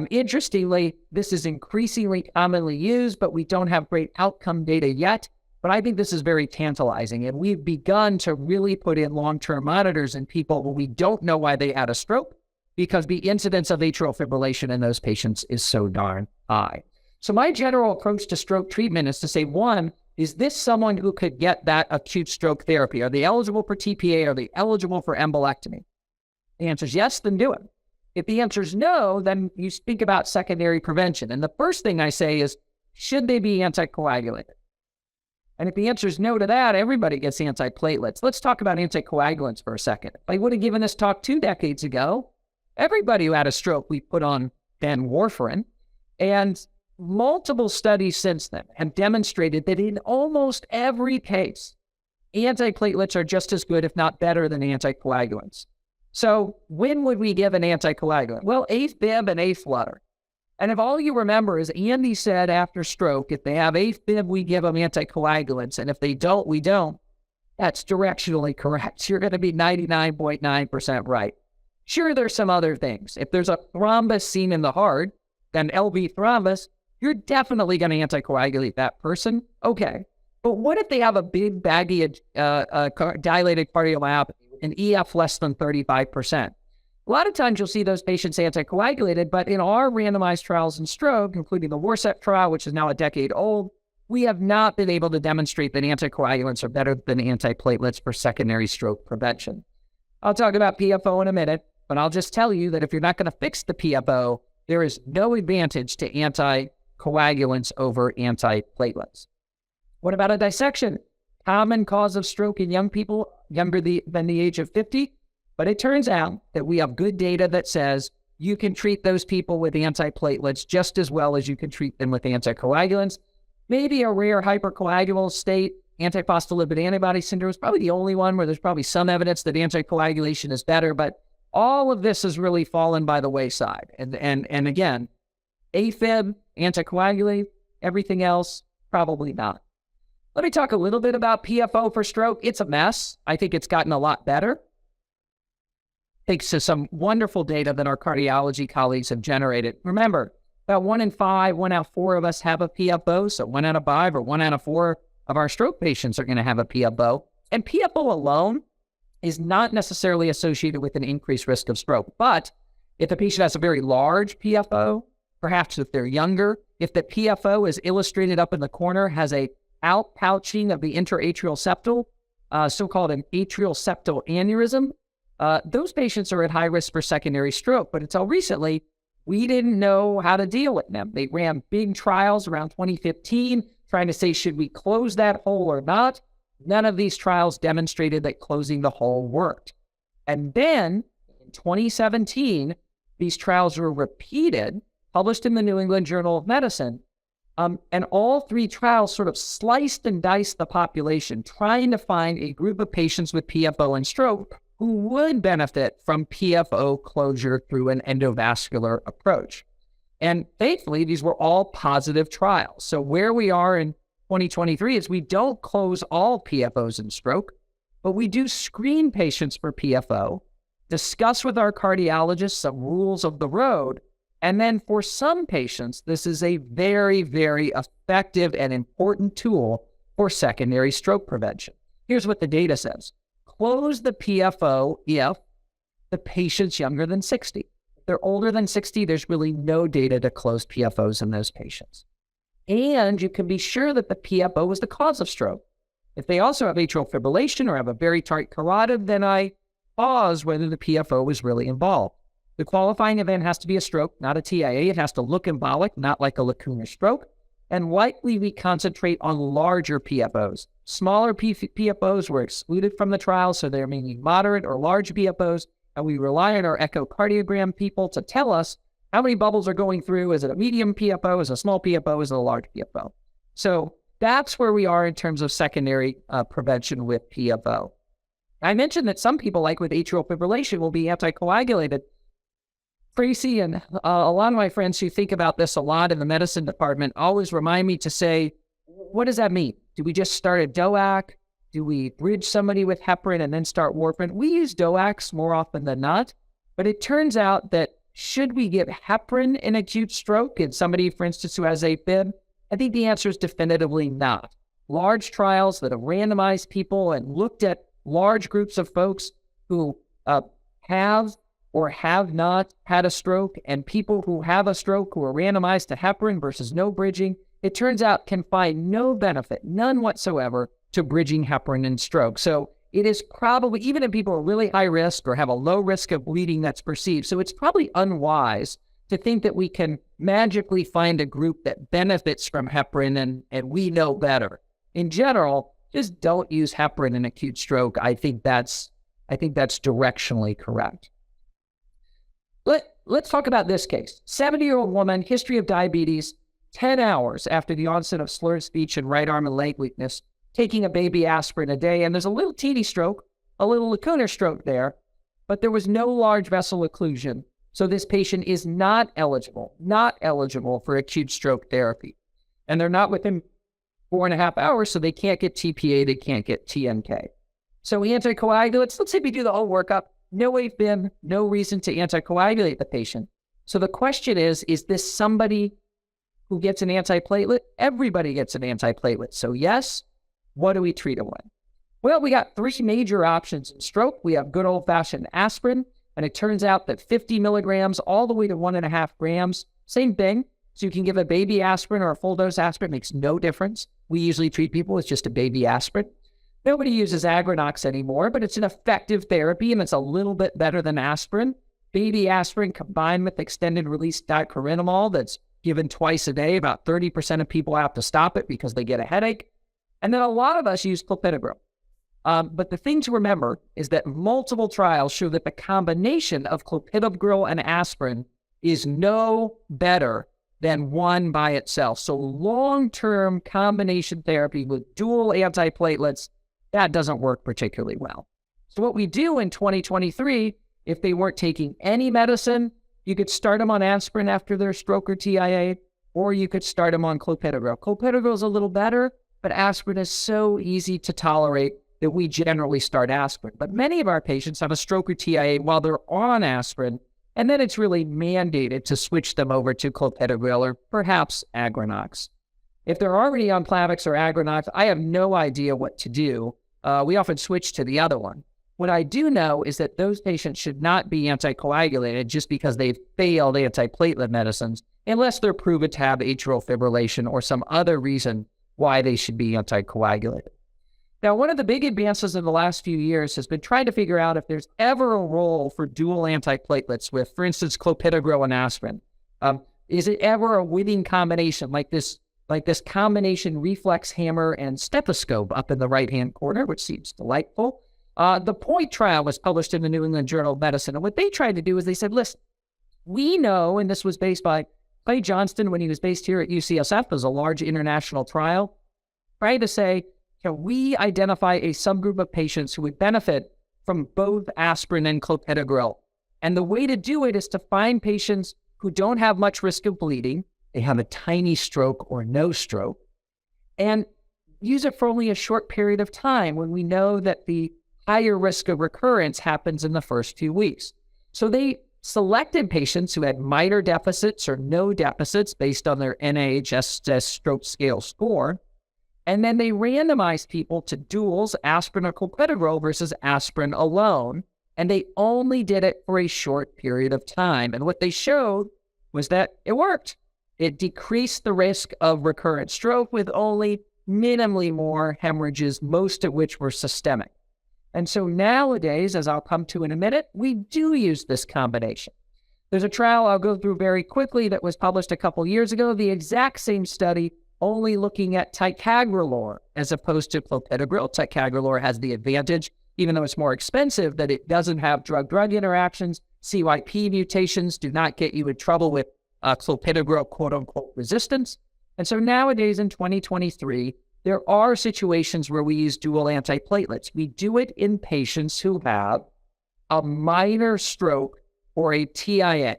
Interestingly, this is increasingly commonly used, but we don't have great outcome data yet. But I think this is very tantalizing, and we've begun to really put in long-term monitors in people who we don't know why they had a stroke because the incidence of atrial fibrillation in those patients is so darn high. So my general approach to stroke treatment is to say, one, is this someone who could get that acute stroke therapy? Are they eligible for TPA? Are they eligible for embolectomy? The answer is yes, then do it. If the answer is no, then you speak about secondary prevention. And the first thing I say is, should they be anticoagulated? And if the answer is no to that, everybody gets antiplatelets. Let's talk about anticoagulants for a second. If I would have given this talk 2 decades ago, everybody who had a stroke, we put on then warfarin. And multiple studies since then have demonstrated that in almost every case, antiplatelets are just as good, if not better, than anticoagulants. So when would we give an anticoagulant? Well, AFib and AFlutter. And if all you remember is Andy said after stroke, if they have AFib, we give them anticoagulants. And if they don't, we don't. That's directionally correct. You're going to be 99.9% right. Sure, there's some other things. If there's a thrombus seen in the heart, an LV thrombus, you're definitely going to anticoagulate that person. Okay. But what if they have a big baggy dilated cardiomyopathy, an EF less than 35%? A lot of times you'll see those patients anticoagulated, but in our randomized trials in stroke, including the WARSEP trial, which is now a decade old, we have not been able to demonstrate that anticoagulants are better than antiplatelets for secondary stroke prevention. I'll talk about PFO in a minute, but I'll just tell you that if you're not going to fix the PFO, there is no advantage to anticoagulants over antiplatelets. What about a dissection? Common cause of stroke in young people younger than the age of 50. But it turns out that we have good data that says you can treat those people with antiplatelets just as well as you can treat them with anticoagulants. Maybe a rare hypercoagulable state, antiphospholipid antibody syndrome is probably the only one where there's probably some evidence that anticoagulation is better, but all of this has really fallen by the wayside. And again, AFib, anticoagulate, everything else, probably not. Let me talk a little bit about PFO for stroke. It's a mess. I think it's gotten a lot better. Thanks to some wonderful data that our cardiology colleagues have generated. Remember, about 1 in 5, 1 out of 4 of us have a PFO, so 1 out of 5 or 1 out of 4 of our stroke patients are going to have a PFO. And PFO alone is not necessarily associated with an increased risk of stroke. But if the patient has a very large PFO, perhaps if they're younger, if the PFO is illustrated up in the corner, has a outpouching of the interatrial septal, so-called an atrial septal aneurysm, those patients are at high risk for secondary stroke. But until recently, we didn't know how to deal with them. They ran big trials around 2015 trying to say, should we close that hole or not? None of these trials demonstrated that closing the hole worked. And then in 2017, these trials were repeated, published in the New England Journal of Medicine, And all three trials sort of sliced and diced the population, trying to find a group of patients with PFO and stroke who would benefit from PFO closure through an endovascular approach. And thankfully, these were all positive trials. So where we are in 2023 is we don't close all PFOs in stroke, but we do screen patients for PFO, discuss with our cardiologist some rules of the road, and then for some patients, this is a very, very effective and important tool for secondary stroke prevention. Here's what the data says. Close the PFO if the patient's younger than 60. If they're older than 60, there's really no data to close PFOs in those patients. And you can be sure that the PFO was the cause of stroke. If they also have atrial fibrillation or have a very tight carotid, then I pause whether the PFO was really involved. The qualifying event has to be a stroke, not a TIA. It has to look embolic, not like a lacunar stroke. And likely we concentrate on larger PFOs. Smaller PFOs were excluded from the trial, so they're meaning moderate or large PFOs. And we rely on our echocardiogram people to tell us how many bubbles are going through. Is it a medium PFO? Is it a small PFO? Is it a large PFO? So that's where we are in terms of secondary prevention with PFO. I mentioned that some people, like with atrial fibrillation, will be anticoagulated. Tracy and a lot of my friends who think about this a lot in the medicine department always remind me to say, what does that mean? Do we just start a DOAC? Do we bridge somebody with heparin and then start warfarin? We use DOACs more often than not, but it turns out that should we give heparin in acute stroke in somebody, for instance, who has AFib? I think the answer is definitively not. Large trials that have randomized people and looked at large groups of folks who have or have not had a stroke, and people who have a stroke who are randomized to heparin versus no bridging, it turns out can find no benefit, none whatsoever, to bridging heparin in stroke. So it is probably, even if people are really high risk or have a low risk of bleeding that's perceived, so it's probably unwise to think that we can magically find a group that benefits from heparin and we know better. In general, just don't use heparin in acute stroke. I think that's directionally correct. Let's talk about this case. 70-year-old woman, history of diabetes, 10 hours after the onset of slurred speech and right arm and leg weakness, taking a baby aspirin a day, and there's a little teeny stroke, a little lacunar stroke there, but there was no large vessel occlusion. So this patient is not eligible for acute stroke therapy. And they're not within 4.5 hours, so they can't get TPA, they can't get TNK. So anticoagulants, let's say we do the whole workup. No AFib, no reason to anticoagulate the patient. So the question is this somebody who gets an antiplatelet? Everybody gets an antiplatelet. So yes, what do we treat them with? Well, we got three major options in stroke. We have good old-fashioned aspirin, and it turns out that 50 milligrams all the way to 1.5 grams, same thing. So you can give a baby aspirin or a full dose aspirin, makes no difference. We usually treat people with just a baby aspirin. Nobody uses Agrinox anymore, but it's an effective therapy, and it's a little bit better than aspirin. Baby aspirin combined with extended release diclofenac that's given twice a day. About 30% of people have to stop it because they get a headache. And then a lot of us use clopidogrel. But the thing to remember is that multiple trials show that the combination of clopidogrel and aspirin is no better than one by itself. So long-term combination therapy with dual antiplatelets, that doesn't work particularly well. So what we do in 2023, if they weren't taking any medicine, you could start them on aspirin after their stroke or TIA, or you could start them on clopidogrel. Clopidogrel is a little better, but aspirin is so easy to tolerate that we generally start aspirin. But many of our patients have a stroke or TIA while they're on aspirin, and then it's really mandated to switch them over to clopidogrel or perhaps Agrinox. If they're already on Plavix or Agrinox, I have no idea what to do. We often switch to the other one. What I do know is that those patients should not be anticoagulated just because they've failed antiplatelet medicines, unless they're proven to have atrial fibrillation or some other reason why they should be anticoagulated. Now, one of the big advances in the last few years has been trying to figure out if there's ever a role for dual antiplatelets with, for instance, clopidogrel and aspirin. Is it ever a winning combination like this combination reflex hammer and stethoscope up in the right-hand corner, which seems delightful? The POINT trial was published in the New England Journal of Medicine, and what they tried to do is they said, listen, we know, and this was based by Clay Johnston, when he was based here at UCSF, was a large international trial, trying to say, can we identify a subgroup of patients who would benefit from both aspirin and clopidogrel? And the way to do it is to find patients who don't have much risk of bleeding, they have a tiny stroke or no stroke, and use it for only a short period of time when we know that the higher risk of recurrence happens in the first few weeks. So they selected patients who had minor deficits or no deficits based on their NIHSS stroke scale score. And then they randomized people to duals, aspirin or clopidogrel versus aspirin alone. And they only did it for a short period of time. And what they showed was that it worked. It decreased the risk of recurrent stroke with only minimally more hemorrhages, most of which were systemic. And so nowadays, as I'll come to in a minute, we do use this combination. There's a trial I'll go through very quickly that was published a couple years ago, the exact same study, only looking at ticagrelor as opposed to clopidogrel. Ticagrelor has the advantage, even though it's more expensive, that it doesn't have drug-drug interactions. CYP mutations do not get you in trouble with clopidogrel quote-unquote resistance. And so nowadays in 2023, there are situations where we use dual antiplatelets. We do it in patients who have a minor stroke or a TIA,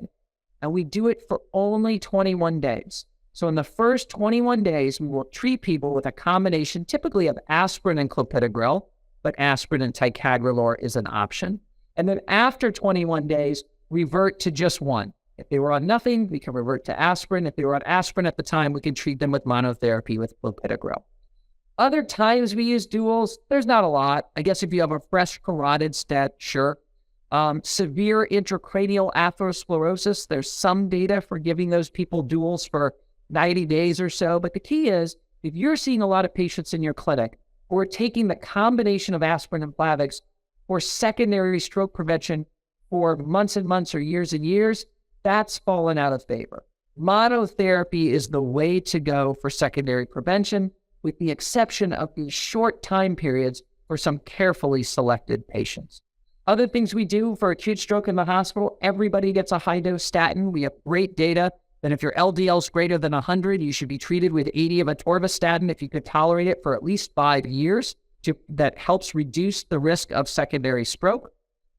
and we do it for only 21 days. So in the first 21 days, we will treat people with a combination typically of aspirin and clopidogrel, but aspirin and ticagrelor is an option. And then after 21 days, revert to just one. If they were on nothing, we can revert to aspirin. If they were on aspirin at the time, we can treat them with monotherapy with clopidogrel. Other times we use duals, there's not a lot. I guess if you have a fresh carotid stent, sure. Severe intracranial atherosclerosis, there's some data for giving those people duals for 90 days or so. But the key is, if you're seeing a lot of patients in your clinic who are taking the combination of aspirin and Plavix for secondary stroke prevention for months and months or years and years, that's fallen out of favor. Monotherapy is the way to go for secondary prevention, with the exception of these short time periods for some carefully selected patients. Other things we do for acute stroke in the hospital, everybody gets a high-dose statin. We have great data that if your LDL is greater than 100, you should be treated with 80 of atorvastatin if you could tolerate it for at least 5 years. That helps reduce the risk of secondary stroke.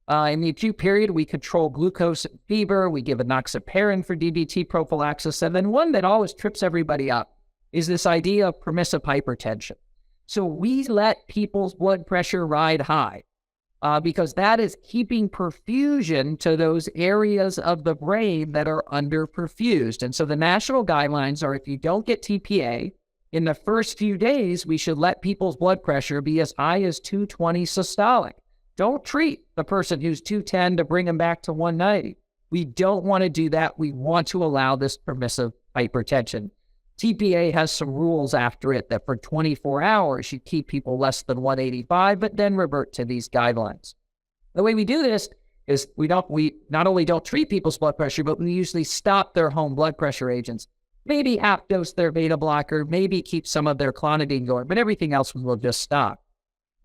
In the acute period, we control glucose and fever. We give enoxaparin for DVT prophylaxis. And then one that always trips everybody up is this idea of permissive hypertension. So we let people's blood pressure ride high because that is keeping perfusion to those areas of the brain that are underperfused. And so the national guidelines are if you don't get TPA, in the first few days, we should let people's blood pressure be as high as 220 systolic. Don't treat the person who's 210 to bring them back to 190. We don't want to do that. We want to allow this permissive hypertension. TPA has some rules after it that for 24 hours, you keep people less than 185, but then revert to these guidelines. The way we do this is we not only don't treat people's blood pressure, but we usually stop their home blood pressure agents. Maybe half dose their beta blocker, maybe keep some of their clonidine going, but everything else we will just stop.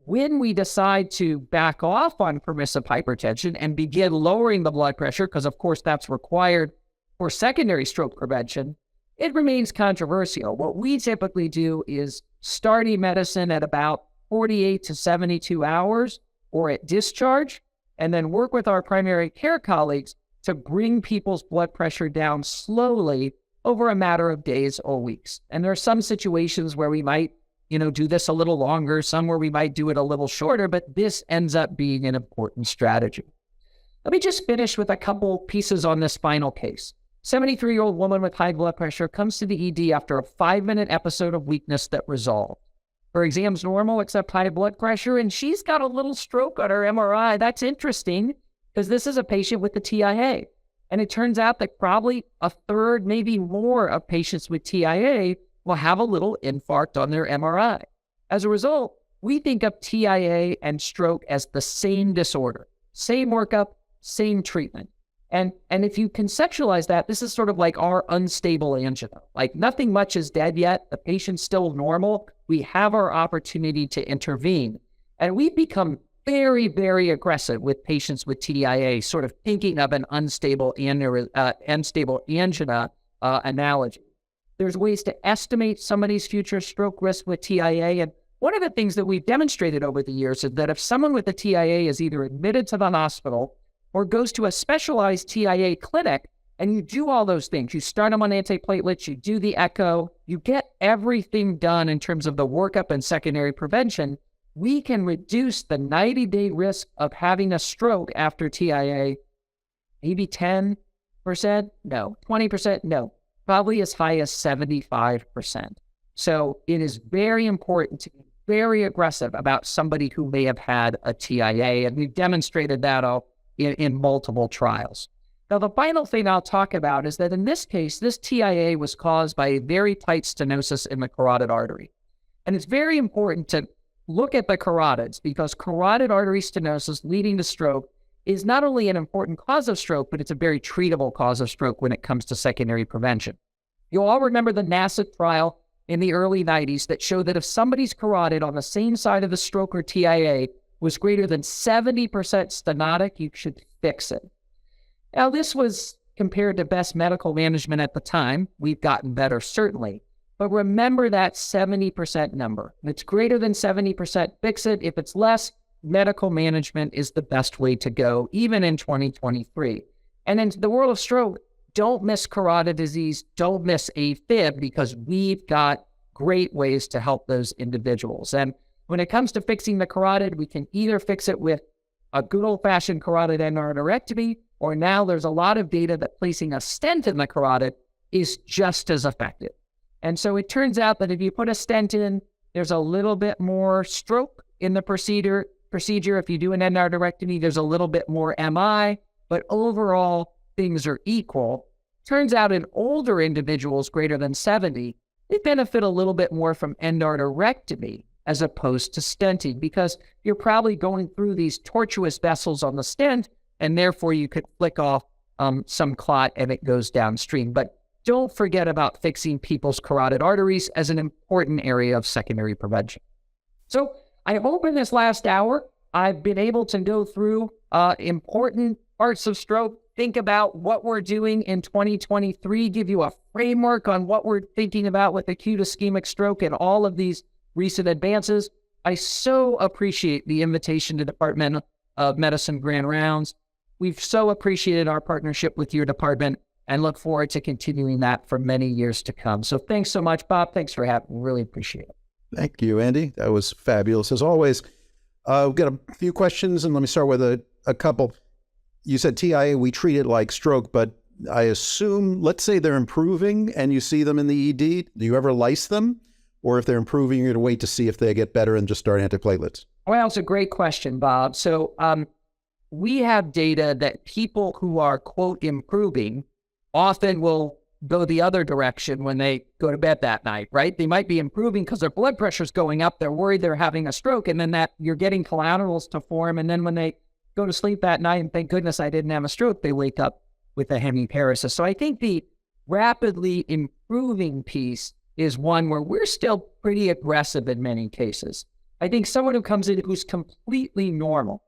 When we decide to back off on permissive hypertension and begin lowering the blood pressure, because of course that's required for secondary stroke prevention, it remains controversial. What we typically do is start medicine at about 48 to 72 hours or at discharge, and then work with our primary care colleagues to bring people's blood pressure down slowly over a matter of days or weeks. And there are some situations where we might, do this a little longer, some where we might do it a little shorter, but this ends up being an important strategy. Let me just finish with a couple pieces on this final case. 73-year-old woman with high blood pressure comes to the ED after a 5-minute episode of weakness that resolved. Her exam's normal except high blood pressure, and she's got a little stroke on her MRI. That's interesting because this is a patient with the TIA. And it turns out that probably a third, maybe more of patients with TIA will have a little infarct on their MRI. As a result, we think of TIA and stroke as the same disorder, same workup, same treatment. And if you conceptualize that, this is sort of like our unstable angina. Like nothing much is dead yet. The patient's still normal. We have our opportunity to intervene. And we've become very, very aggressive with patients with TIA, sort of thinking of an unstable angina analogy. There's ways to estimate somebody's future stroke risk with TIA. And one of the things that we've demonstrated over the years is that if someone with a TIA is either admitted to the hospital or goes to a specialized TIA clinic, and you do all those things, you start them on antiplatelets, you do the echo, you get everything done in terms of the workup and secondary prevention, we can reduce the 90-day risk of having a stroke after TIA, maybe 10%? No. 20%? No. Probably as high as 75%. So it is very important to be very aggressive about somebody who may have had a TIA, and we've demonstrated that in multiple trials. Now, the final thing I'll talk about is that in this case, this TIA was caused by a very tight stenosis in the carotid artery. And it's very important to look at the carotids because carotid artery stenosis leading to stroke is not only an important cause of stroke, but it's a very treatable cause of stroke when it comes to secondary prevention. You'll all remember the NASA trial in the early 90s that showed that if somebody's carotid on the same side of the stroke or TIA was greater than 70% stenotic, you should fix it. Now, this was compared to best medical management at the time. We've gotten better, certainly. But remember that 70% number. If it's greater than 70%, fix it. If it's less, medical management is the best way to go, even in 2023. And in the world of stroke, don't miss carotid disease. Don't miss AFib because we've got great ways to help those individuals. And when it comes to fixing the carotid, we can either fix it with a good old-fashioned carotid endarterectomy, or now there's a lot of data that placing a stent in the carotid is just as effective. And so it turns out that if you put a stent in, there's a little bit more stroke in the procedure. If you do an endarterectomy, there's a little bit more MI, but overall things are equal. Turns out in older individuals greater than 70, they benefit a little bit more from endarterectomy as opposed to stenting because you're probably going through these tortuous vessels on the stent, and therefore you could flick off some clot and it goes downstream. But don't forget about fixing people's carotid arteries as an important area of secondary prevention. So I hope in this last hour, I've been able to go through important parts of stroke, think about what we're doing in 2023, give you a framework on what we're thinking about with acute ischemic stroke and all of these recent advances. I so appreciate the invitation to Department of Medicine Grand Rounds. We've so appreciated our partnership with your department and look forward to continuing that for many years to come. So thanks so much, Bob. Thanks for having me. Really appreciate it. Thank you, Andy. That was fabulous as always. We've got a few questions, and let me start with a couple. You said TIA, we treat it like stroke, but I assume, let's say they're improving and you see them in the ED, do you ever lyse them? Or if they're improving, you're going to wait to see if they get better and just start antiplatelets? Well, it's a great question, Bob. So we have data that people who are, quote, improving often will go the other direction when they go to bed that night, right? They might be improving because their blood pressure's going up. They're worried they're having a stroke. And then that you're getting collaterals to form. And then when they go to sleep that night and thank goodness I didn't have a stroke, they wake up with a hemiparesis. So I think the rapidly improving piece is one where we're still pretty aggressive in many cases. I think someone who comes in who's completely normal.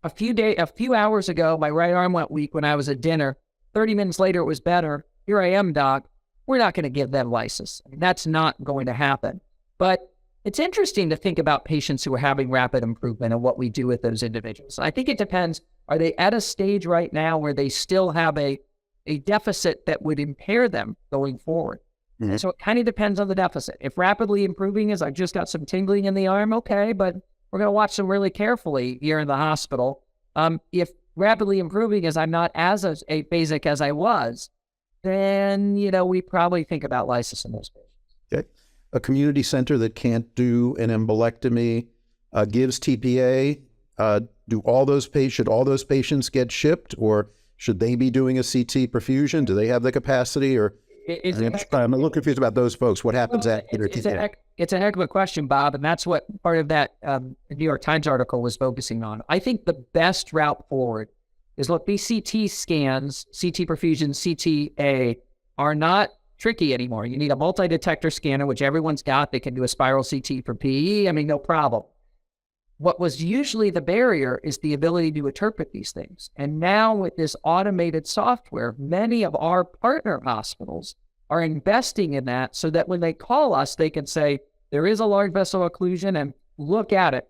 A few hours ago, my right arm went weak when I was at dinner. 30 minutes later, it was better. Here I am, doc. We're not going to give them lysis. That's not going to happen. But it's interesting to think about patients who are having rapid improvement and what we do with those individuals. I think it depends. Are they at a stage right now where they still have a deficit that would impair them going forward? Mm-hmm. So it kind of depends on the deficit. If rapidly improving is, I just got some tingling in the arm, okay, but we're going to watch them really carefully here in the hospital. If rapidly improving is, I'm not as aphasic as I was, then, we probably think about lysis in those patients. Okay. A community center that can't do an embolectomy gives TPA. Should all those patients get shipped, or should they be doing a CT perfusion? Do they have the capacity? Or I'm a little confused about those folks. What happens after TPA? It's a heck of a question, Bob, and that's what part of that New York Times article was focusing on. I think the best route forward is, look, these CT scans, CT perfusion, CTA, are not tricky anymore. You need a multi-detector scanner, which everyone's got. They can do a spiral CT for PE. No problem. What was usually the barrier is the ability to interpret these things. And now with this automated software, many of our partner hospitals are investing in that so that when they call us, they can say, there is a large vessel occlusion and look at it.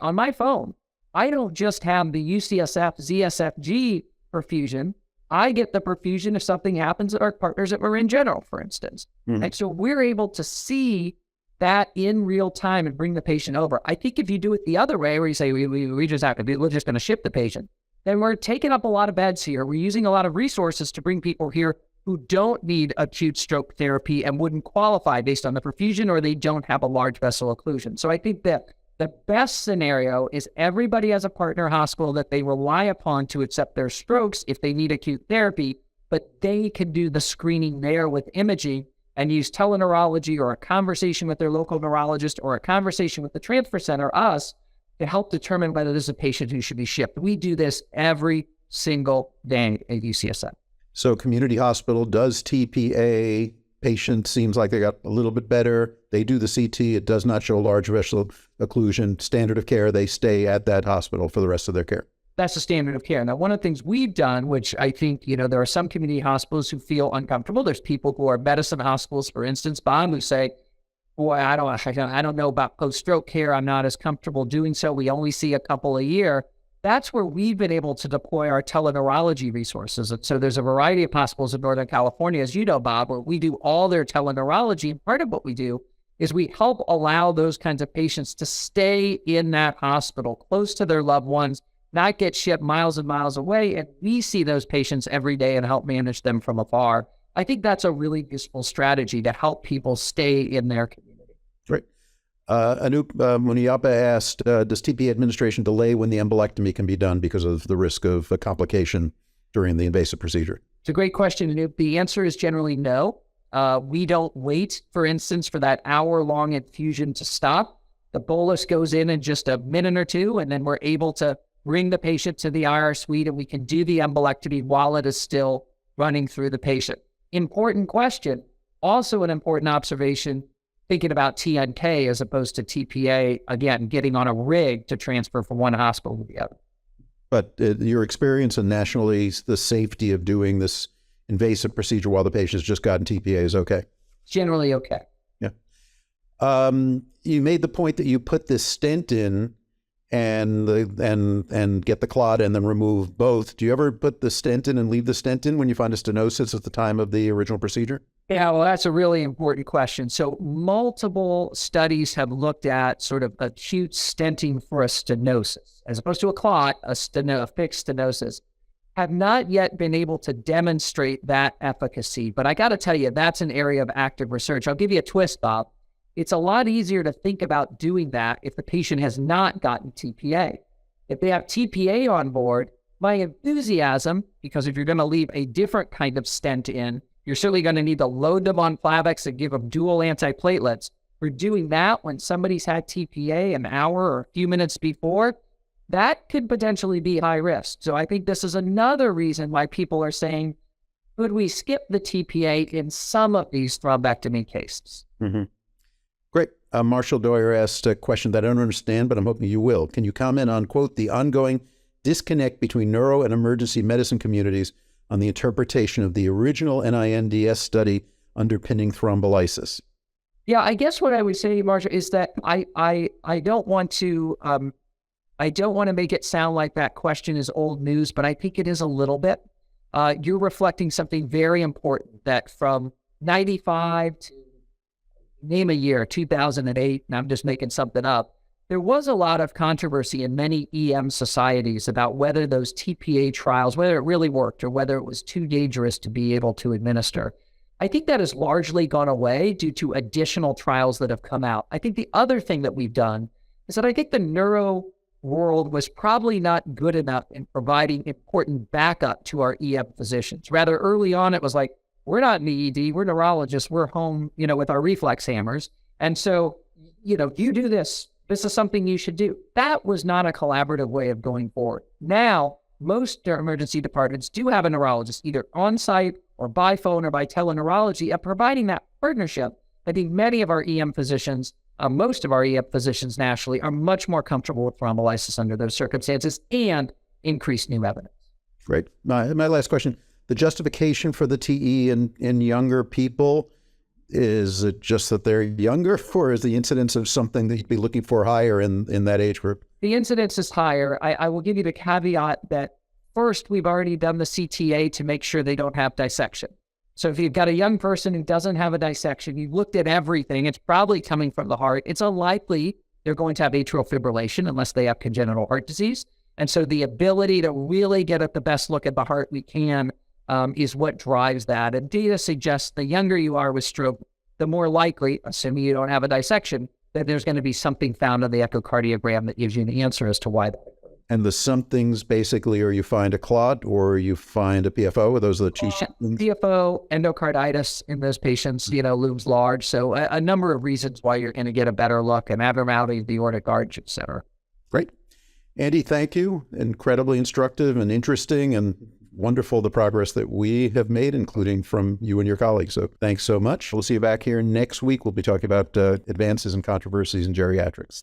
On my phone, I don't just have the UCSF ZSFG perfusion. I get the perfusion if something happens at our partners at Marin General, for instance. Mm-hmm. And so we're able to see that in real time and bring the patient over. I think if you do it the other way, where you say, we're just going to ship the patient, then we're taking up a lot of beds here. We're using a lot of resources to bring people here who don't need acute stroke therapy and wouldn't qualify based on the perfusion, or they don't have a large vessel occlusion. So I think that the best scenario is everybody has a partner hospital that they rely upon to accept their strokes if they need acute therapy, but they can do the screening there with imaging and use teleneurology or a conversation with their local neurologist or a conversation with the transfer center, us, to help determine whether this is a patient who should be shipped. We do this every single day at UCSF. So community hospital does TPA, patient seems like they got a little bit better. They do the CT, it does not show large vessel occlusion. Standard of care, they stay at that hospital for the rest of their care. That's the standard of care. Now, one of the things we've done, which I think, there are some community hospitals who feel uncomfortable. There's people who are medicine hospitals, for instance, Bob, who say, boy, I don't know about post-stroke care. I'm not as comfortable doing so. We only see a couple a year. That's where we've been able to deploy our teleneurology resources. And so there's a variety of hospitals in Northern California, as you know, Bob, where we do all their teleneurology. And part of what we do is we help allow those kinds of patients to stay in that hospital, close to their loved ones, not get shipped miles and miles away. And we see those patients every day and help manage them from afar. I think that's a really useful strategy to help people stay in their community. Great. Anup Muniappa asked, does TPA administration delay when the embolectomy can be done because of the risk of a complication during the invasive procedure? It's a great question, Anup. The answer is generally no. We don't wait, for instance, for that hour-long infusion to stop. The bolus goes in just a minute or two, and then we're able to bring the patient to the IR suite, and we can do the embolectomy while it is still running through the patient. Important question. Also an important observation, thinking about TNK as opposed to TPA, again, getting on a rig to transfer from one hospital to the other. But your experience and nationally, the safety of doing this invasive procedure while the patient's just gotten TPA is okay? Generally okay. Yeah. You made the point that you put this stent in and get the clot and then remove both. Do you ever put the stent in and leave the stent in when you find a stenosis at the time of the original procedure? Yeah, well, that's a really important question. So multiple studies have looked at sort of acute stenting for a stenosis, as opposed to a clot, a fixed stenosis, have not yet been able to demonstrate that efficacy. But I got to tell you, that's an area of active research. I'll give you a twist, Bob. It's a lot easier to think about doing that if the patient has not gotten TPA. If they have TPA on board, my enthusiasm, because if you're going to leave a different kind of stent in, you're certainly going to need to load them on Plavix and give them dual antiplatelets. We're doing that when somebody's had TPA an hour or a few minutes before. That could potentially be high risk. So I think this is another reason why people are saying, could we skip the TPA in some of these thrombectomy cases? Mm-hmm. Great. Marshall Doyer asked a question that I don't understand, but I'm hoping you will. Can you comment on, quote, the ongoing disconnect between neuro and emergency medicine communities on the interpretation of the original NINDS study underpinning thrombolysis? Yeah, I guess what I would say, Marshall, is that I don't want to make it sound like that question is old news, but I think it is a little bit. You're reflecting something very important, that from 95 to name a year, 2008, and I'm just making something up, there was a lot of controversy in many EM societies about whether those TPA trials, whether it really worked or whether it was too dangerous to be able to administer. I think that has largely gone away due to additional trials that have come out. I think the other thing that we've done is that I think the neuro world was probably not good enough in providing important backup to our EM physicians. Rather early on, it was like, we're not in the ED, we're neurologists, we're home, with our reflex hammers. And so, you do this is something you should do. That was not a collaborative way of going forward. Now, most emergency departments do have a neurologist, either on site or by phone or by teleneurology, and providing that partnership. I think many of our EM physicians, most of our EM physicians nationally, are much more comfortable with thrombolysis under those circumstances and increased new evidence. Great. My last question. the justification for the TE in younger people, is it just that they're younger, or is the incidence of something that you'd be looking for higher in that age group? The incidence is higher. I will give you the caveat that first, we've already done the CTA to make sure they don't have dissection. So if you've got a young person who doesn't have a dissection, you've looked at everything, it's probably coming from the heart. It's unlikely they're going to have atrial fibrillation unless they have congenital heart disease. And so the ability to really get at the best look at the heart we can is what drives that. And data suggests the younger you are with stroke, the more likely, assuming you don't have a dissection, that there's going to be something found on the echocardiogram that gives you an answer as to why that occurred. And the somethings basically are you find a clot or you find a PFO? Are those the chief? PFO, endocarditis in those patients, looms large. So a number of reasons why you're going to get a better look, and abnormality of the aortic arch, et cetera. Great. Andy, thank you. Incredibly instructive and interesting and wonderful the progress that we have made, including from you and your colleagues. So thanks so much. We'll see you back here next week. We'll be talking about advances and controversies in geriatrics.